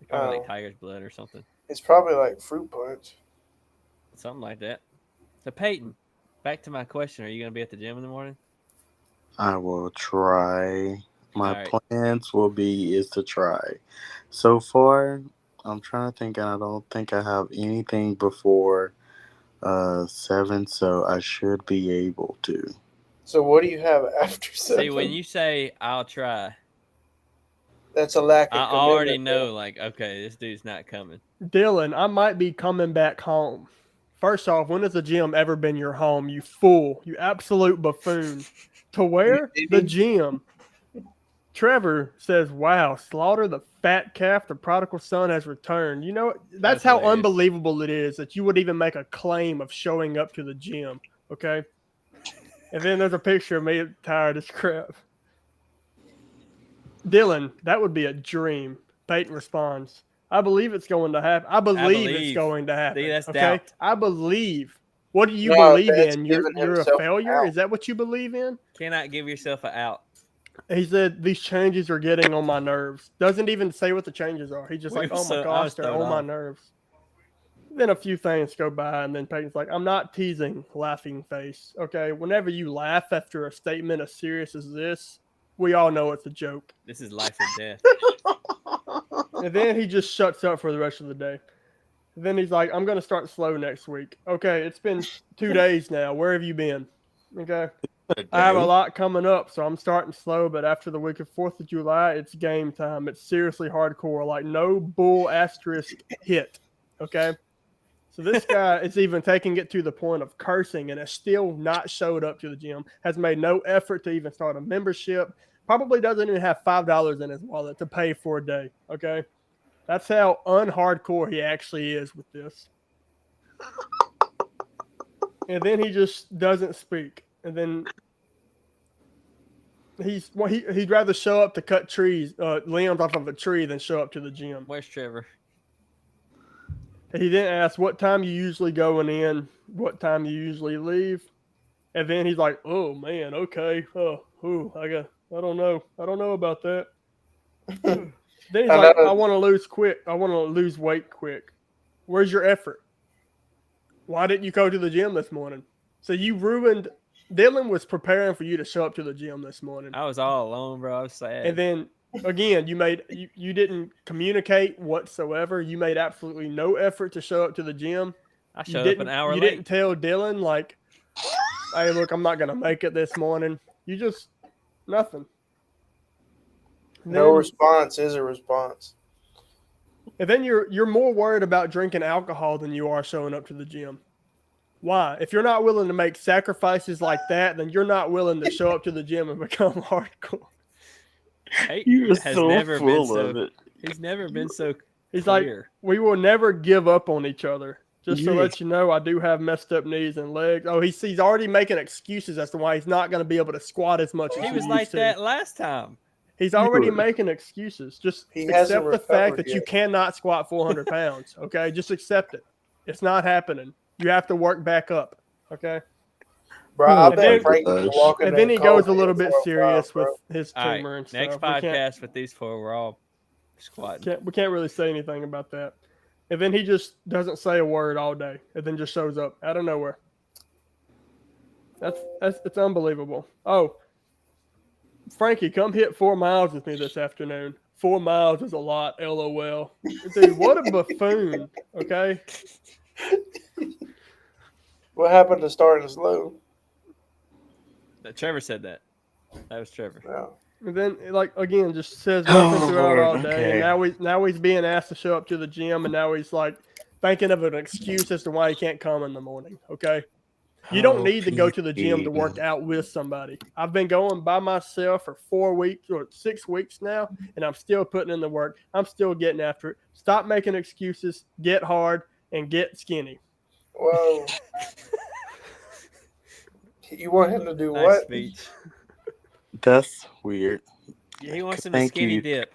It's probably Oh. like tiger's blood or something. It's probably like fruit punch. Something like that. So Peyton, back to my question. Are you gonna be at the gym in the morning? I will try. My Alright. plans is to try. So far, I'm trying to think, and I don't think I have anything before 7, so I should be able to. So what do you have after 7? See, when you say I'll try, That's a lack of I already commitment, know, bro. like, okay, this dude's not coming. Dylan, I might be coming back home. First off, when has the gym ever been your home? You fool. You absolute buffoon. To where? You The idiot. gym. Trevor says, wow, Slaughter the fat calf, the prodigal son has returned. You know, that's That's how hilarious. unbelievable it is that you would even make a claim of showing up to the gym. Okay. And then there's a picture of me tired as crap. Dylan, that would be a dream. Peyton responds, I believe it's going to happen. I believe it's believe. going to happen. See, that's okay. doubt. I believe. What do you No, believe that's in? giving You're a himself failure? out. Is that what you believe in? Cannot give yourself an out. He said these changes are getting on my nerves. Doesn't even say what the changes are. He's just We like, were oh my so- I gosh, was they're thrown on my off. nerves. Then a few things go by, and then Peyton's like, I'm not teasing, laughing face. Okay, whenever you laugh after a statement as serious as this, we all know it's a joke. This is life or death. And then he just shuts up for the rest of the day. Then he's like, I'm going to start slow next week. Okay, it's been 2 days now. Where have you been? Okay. I have a lot coming up, so I'm starting slow, but after the week of 4th of July, it's game time. It's seriously hardcore, like no bull asterisk hit. Okay. So this guy is even taking it to the point of cursing and has still not showed up to the gym, has made no effort to even start a membership, probably doesn't even have $5 in his wallet to pay for a day. Okay. That's how unhardcore he actually is with this. And then he just doesn't speak. And then he'd rather show up to cut trees, limbs off of a tree than show up to the gym. Where's Trevor? He then asks what time you usually going in, what time you usually leave. And then he's like, oh man, okay. I don't know about that. Then he's like, I want to lose quick. I want to lose weight quick. Where's your effort? Why didn't you go to the gym this morning? So you ruined. Dylan was preparing for you to show up to the gym this morning, I was all alone, bro. I was sad. and then again, you didn't communicate whatsoever. You made absolutely no effort to show up to the gym. I You showed up didn't. an hour You late. didn't tell Dylan like, "Hey, look, I'm not gonna make it this morning." You just nothing. No Then- response is a response. And then you're more worried about drinking alcohol than you are showing up to the gym. Why? If you're not willing to make sacrifices like that, then you're not willing to show up to the gym and become hardcore. Hey, You're has so never been full of so. it. He's never been so He's like, clear. we will never give up on each other. Just to Yes. let you know, I do have messed up knees and legs. Oh, he's already making excuses as to why he's not going to be able to squat as much as He was used like to. that last time. He's already Dude. making excuses. Just He hasn't accept the fact recovered that you yet. cannot squat 400 pounds. Okay, just accept it. It's not happening. You have to work back up. Okay, Bro, I And bet then- Frank can walk in and there then he and goes call a little me bit at 4 or 5, serious bro. with his All right, tumor and stuff. next We can't- podcast with these four, we're all squatting. we can't really say anything about that. And then he just doesn't say a word all day, and then just shows up out of nowhere. That's it's unbelievable. Oh, Frankie, come hit 4 miles with me this afternoon. 4 miles is a lot. LOL. Dude, what a buffoon. Okay. What happened to starting slow? Trevor said that. That was Trevor. No. And then, like again, just says Oh, nothing throughout Lord, all day. okay. And now he's being asked to show up to the gym, and now he's like thinking of an excuse as to why he can't come in the morning. Okay, you don't Oh, need to go to the gym to Pete. work out with somebody. I've been going by myself for 4 weeks or 6 weeks now, and I'm still putting in the work. I'm still getting after it. Stop making excuses. Get hard and get skinny. Whoa. You want him to do Nice what? speech. That's weird. He wants him to Thank skinny you. dip.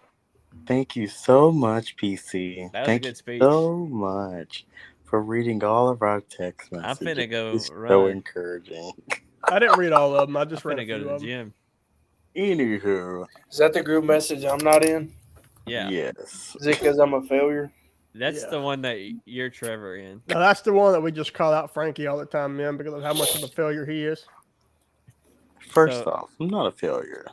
Thank you so much, PC. That was Thank a you good speech. so much for reading all of our text I'm messages. finna go It's so run. encouraging. I didn't read all of them. I I'm just read a finna go few to the of them. gym. Anywho, Is that the group message I'm not in? Yeah. yes. Is it because I'm a failure? That's Yeah. the one that you're Trevor in. Now, that's the one that we just call out Frankie all the time, man, because of how much of a failure he is. First So- off, I'm not a failure.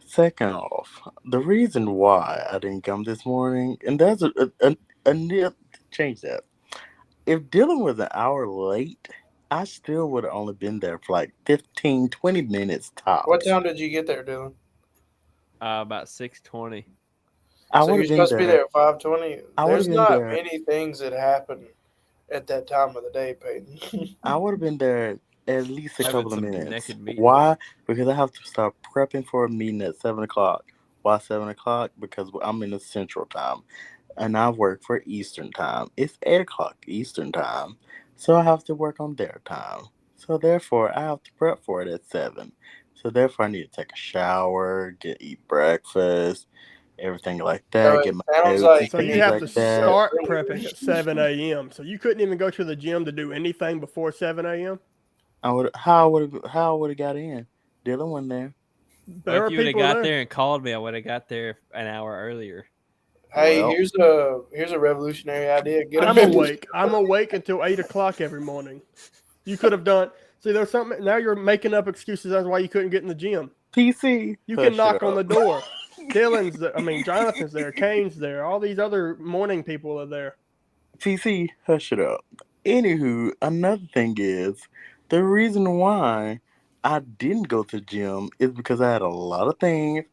Second off, the reason why I didn't come this morning, and that's a nip, change that. If Dylan was an hour late, I still would have only been there for like 15, 20 minutes tops. What time did you get there, Dylan? About 6:20. I So would you're have been supposed to be there. there at 5:20. I would've There's been not there. many things that happen at that time of the day, Peyton. I would have been there at least a Having couple of some minutes. connected meetings. Why? Because I have to start prepping for a meeting at 7 o'clock. Why 7 o'clock? Because I'm in the Central Time, and I work for Eastern Time. It's 8 o'clock Eastern Time, so I have to work on their time. So therefore, I have to prep for it at 7. So therefore, I need to take a shower, eat breakfast, everything like that. So it Get my sounds notes like and So things you have like to that. start prepping at 7 a.m. So you couldn't even go to the gym to do anything before 7 a.m.? How would have got in? Dylan went there. There Well, are if you would have people got there. there and called me, I would have got there an hour earlier. Hey, Well. here's a revolutionary idea. Get I'm him in- awake. I'm awake until 8 o'clock every morning. You could have done. See, there's something. Now you're making up excuses as to why you couldn't get in the gym. PC. You hush can it knock on up. the door. Dylan's there. I mean, Jonathan's there. Kane's there. All these other morning people are there. PC, hush it up. Anywho, another thing is the reason why I didn't go to the gym is because I had a lot of things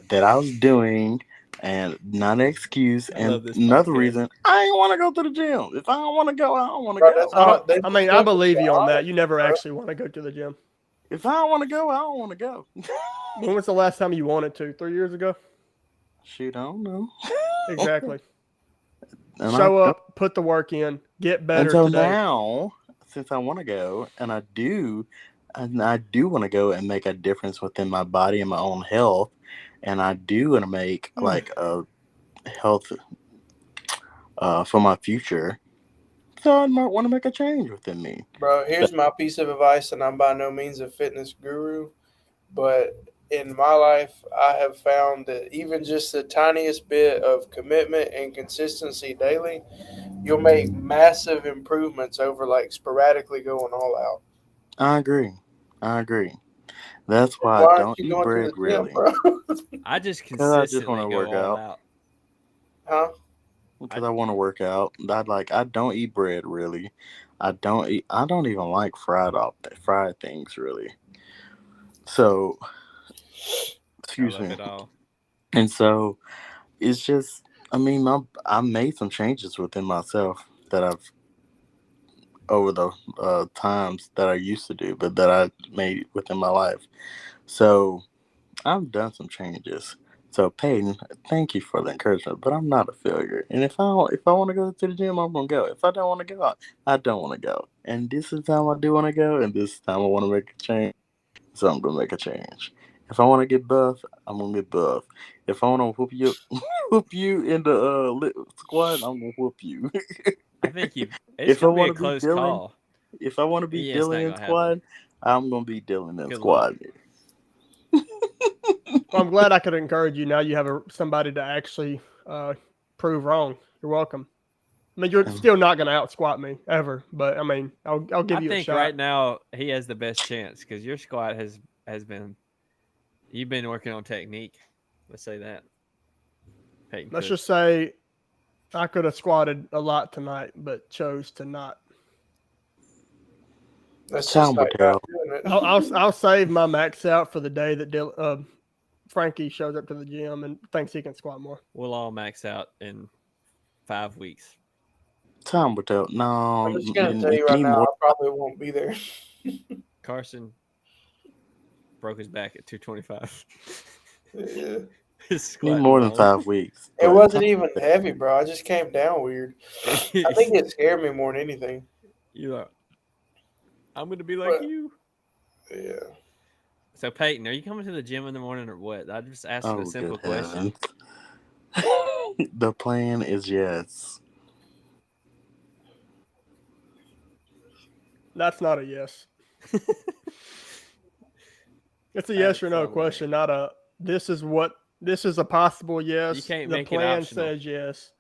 that I was doing, and not an excuse. I And love this another podcast. reason, I ain't want to go to the gym. If I don't want to go, I don't want to Bro, go. that's all- they- I mean, I believe you on that. You never actually want to go to the gym. If I don't want to go, I don't want to go. When was the last time you wanted to? 3 years ago? Shoot, I don't know. Exactly. And Show I- up, put the work in, get better And so today. now, since I want to go, and I do want to go and make a difference within my body and my own health, and I do want to make like a health for my future. So I might want to make a change within me. Bro, here's my piece of advice, and I'm by no means a fitness guru, but in my life, I have found that even just the tiniest bit of commitment and consistency daily, you'll make massive improvements over like sporadically going all out. I agree. That's why Why I aren't don't you eat going to the bread gym, really. bro? I just Because I just want consistently to go work all out. out. Huh? Because I want to work out. I don't eat bread really. I don't even like fried things really. So I excuse love me. it all. And so it's just I mean I made some changes within myself that I've over the times that I used to do, but that I made within my life. So I've done some changes. So Peyton, thank you for the encouragement, but I'm not a failure. And if I want to go to the gym, I'm gonna go. If I don't want to go, I don't want to go. And this is the time I do want to go, and this is the time I want to make a change. So I'm gonna make a change. If I want to get buff, I'm gonna get buff. If I want to whoop you, whoop you in the squad, I'm gonna whoop you. I think it's if I gonna be want a to be close Dylan, call. if I want to be Yeah, it's not Dylan in gonna happen. squad, I'm gonna be Dylan in Good luck. squad. Well, I'm glad I could encourage you. Now you have somebody to actually prove wrong. You're welcome. I mean, you're still not going to out squat me ever, but I mean, I'll give I you a think shot. right now he has the best chance because your squat has been you've been working on technique. Let's say that. Peyton Let's Cook. just say I could have squatted a lot tonight, but chose to not. That's Time just will like tell. not doing it. I'll save my max out for the day that Frankie shows up to the gym and thinks he can squat more. We'll all max out in 5 weeks. Time will tell. No, I'm just gonna tell you right need now, more. I probably won't be there. Carson broke his back at 225. Yeah. His Need squat more than long. 5 weeks. It but wasn't time even will tell. heavy, bro. I just came down weird. I think it scared me more than anything. You are. I'm gonna be like But- you. Yeah. So Peyton, are you coming to the gym in the morning or what? I just asked Oh, a simple good question. heavens. The plan is yes. That's not a yes. It's a yes or no That's question, not a this is a possible yes. You can't the make it plan optional. says yes.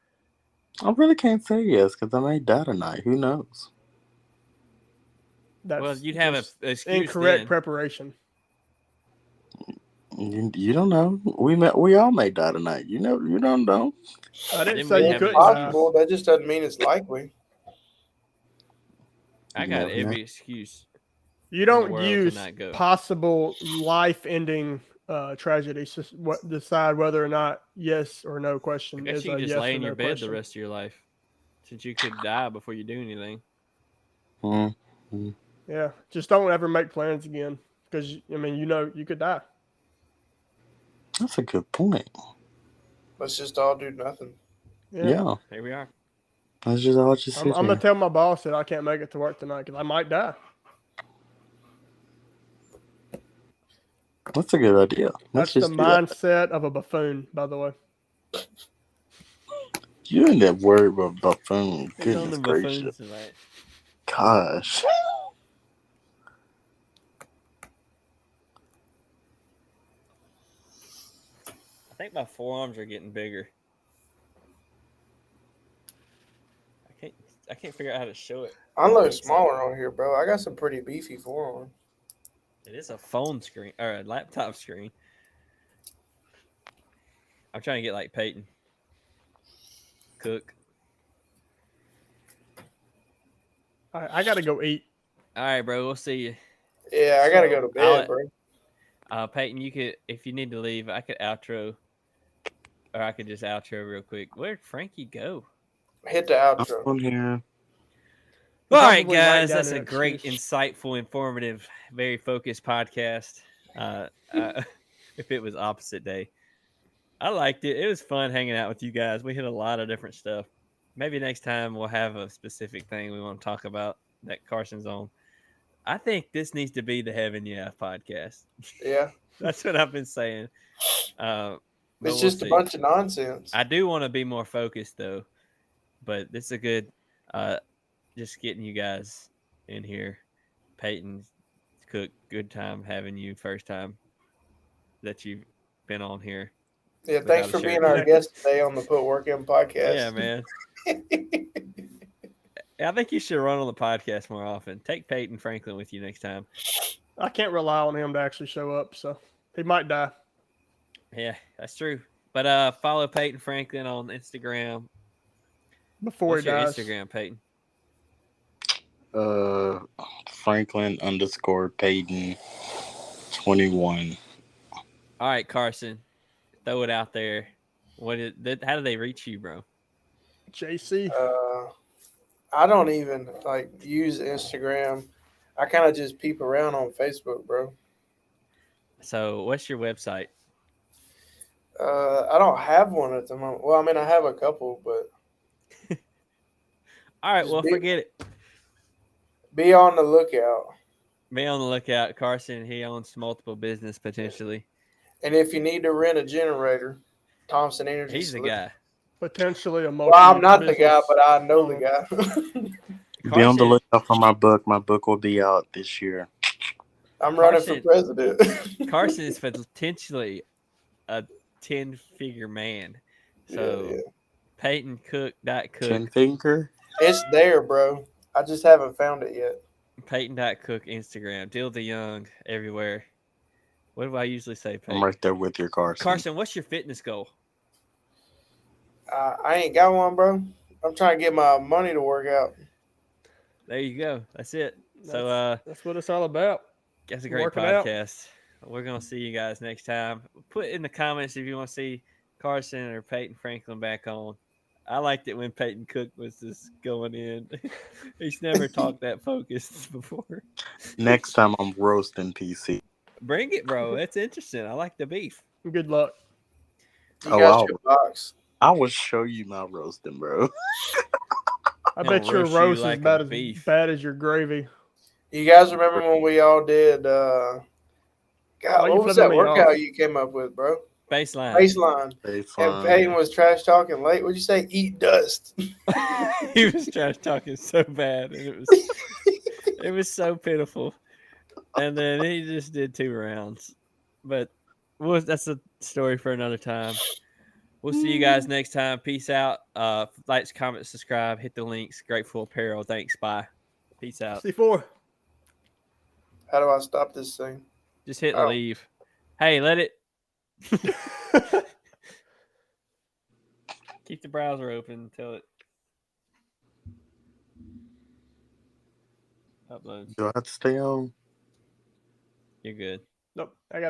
I really can't say yes because I may die tonight. Who knows? That's Well, you'd have just a excuse incorrect then. preparation. You don't know. We all may die tonight. You know. You don't know. I didn't Then say we'd you have an couldn't die. Possible. That just doesn't mean it's likely. I You got never every know. excuse. You the don't world to use not go. possible life-ending tragedies to decide whether or not yes or no I question guess is you a could just yes lay or in no your bed question. the rest of your life, since you could die before you do anything. Yeah, just don't ever make plans again because I mean you could die. That's a good point. Let's just all do nothing. Yeah. Here we are. Let's just all just I'm sit gonna here. tell my boss that I can't make it to work tonight because I might die. That's a good idea. That's Let's the just do that. mindset of a buffoon, by the way. You and that word about buffoon. He's on Goodness the gracious. buffoons tonight. Gosh. I think my forearms are getting bigger. I can't figure out how to show it. I look smaller on here, bro. I got some pretty beefy forearm. It is a phone screen or a laptop screen. I'm trying to get like Peyton Cook. I gotta go eat. All right, bro. We'll see you. Yeah, I gotta go to bed, bro. Peyton, you could, if you need to leave, I could outro, or I could just outro real quick. Where'd Frankie go? Hit the outro. On here. All right, Probably write guys, down that's an a great, excuse. insightful, informative, very focused podcast. If it was opposite day, I liked it. It was fun hanging out with you guys. We hit a lot of different stuff. Maybe next time we'll have a specific thing we want to talk about that Carson's on. I think this needs to be the Heaven Yeah podcast. Yeah, That's what I've been saying. But it's we'll just see. a bunch of nonsense. I do want to be more focused though, but this is a good, just getting you guys in here. Peyton Cook, good time having you first time. that you've been on here. Yeah, thanks Without for a being shirt. our guest today on the Put Work In podcast. Yeah, man. I think you should run on the podcast more often. Take Peyton Franklin with you next time. I can't rely on him to actually show up, so he might die. Yeah, that's true. But follow Peyton Franklin on Instagram. Before What's he your dies. Instagram, Peyton? Franklin_Peyton 21. All right, Carson. Throw it out there. How do they reach you, bro? JC. I don't even like use Instagram. I kind of just peep around on Facebook, bro. So, what's your website? I don't have one at the moment. Well, I mean, I have a couple, but All right, Just well, be- forget it. be on the lookout. Be on the lookout. Carson, he owns multiple business potentially. And if you need to rent a generator, Thompson Energy. He's the Solutions. guy. Potentially a multi. Well, I'm not the guy, but I know the owner. guy. Be on the Carson- lookout for my book. My book will be out this year. I'm running for Carson- president. Carson is potentially a 10-figure man. So, Yeah. PeytonCook.cook. 10 finger. It's there, bro. I just haven't found it yet. Peyton.cook Instagram. Deal the Young everywhere. What do I usually say, Peyton? I'm right there with your Carson. Carson, what's your fitness goal? I ain't got one, bro. I'm trying to get my money to work out. There you go. That's it. So That's what it's all about. that's a great Working out. podcast. We're gonna see you guys next time. Put in the comments if you want to see Carson or Peyton Franklin back on. I liked it when Peyton Cook was just going in. He's never talked that focused before. Next time I'm roasting PC. Bring it, bro. That's interesting. I like the beef. Good luck. You Oh, got wow. your box. I will show you my roasting, bro. I He'll bet your roast you roast like is a about as beef. bad as your gravy. You guys remember when we all did Why God, you what was flipping that me workout off? you came up with, bro? Baseline. Baseline. It's And fine. Peyton was trash talking late. What'd you say? Eat dust. He was trash talking so bad, and it was so pitiful. And then he just did 2 rounds. But that's a story for another time. We'll see you guys next time. Peace out. Like, comment, subscribe, hit the links. Grateful Apparel. Thanks. Bye. Peace out. C4. How do I stop this thing? Just hit Oh. leave. Hey, let it. Keep the browser open until it uploads. Do I have to stay on? You're good. Nope. I got it.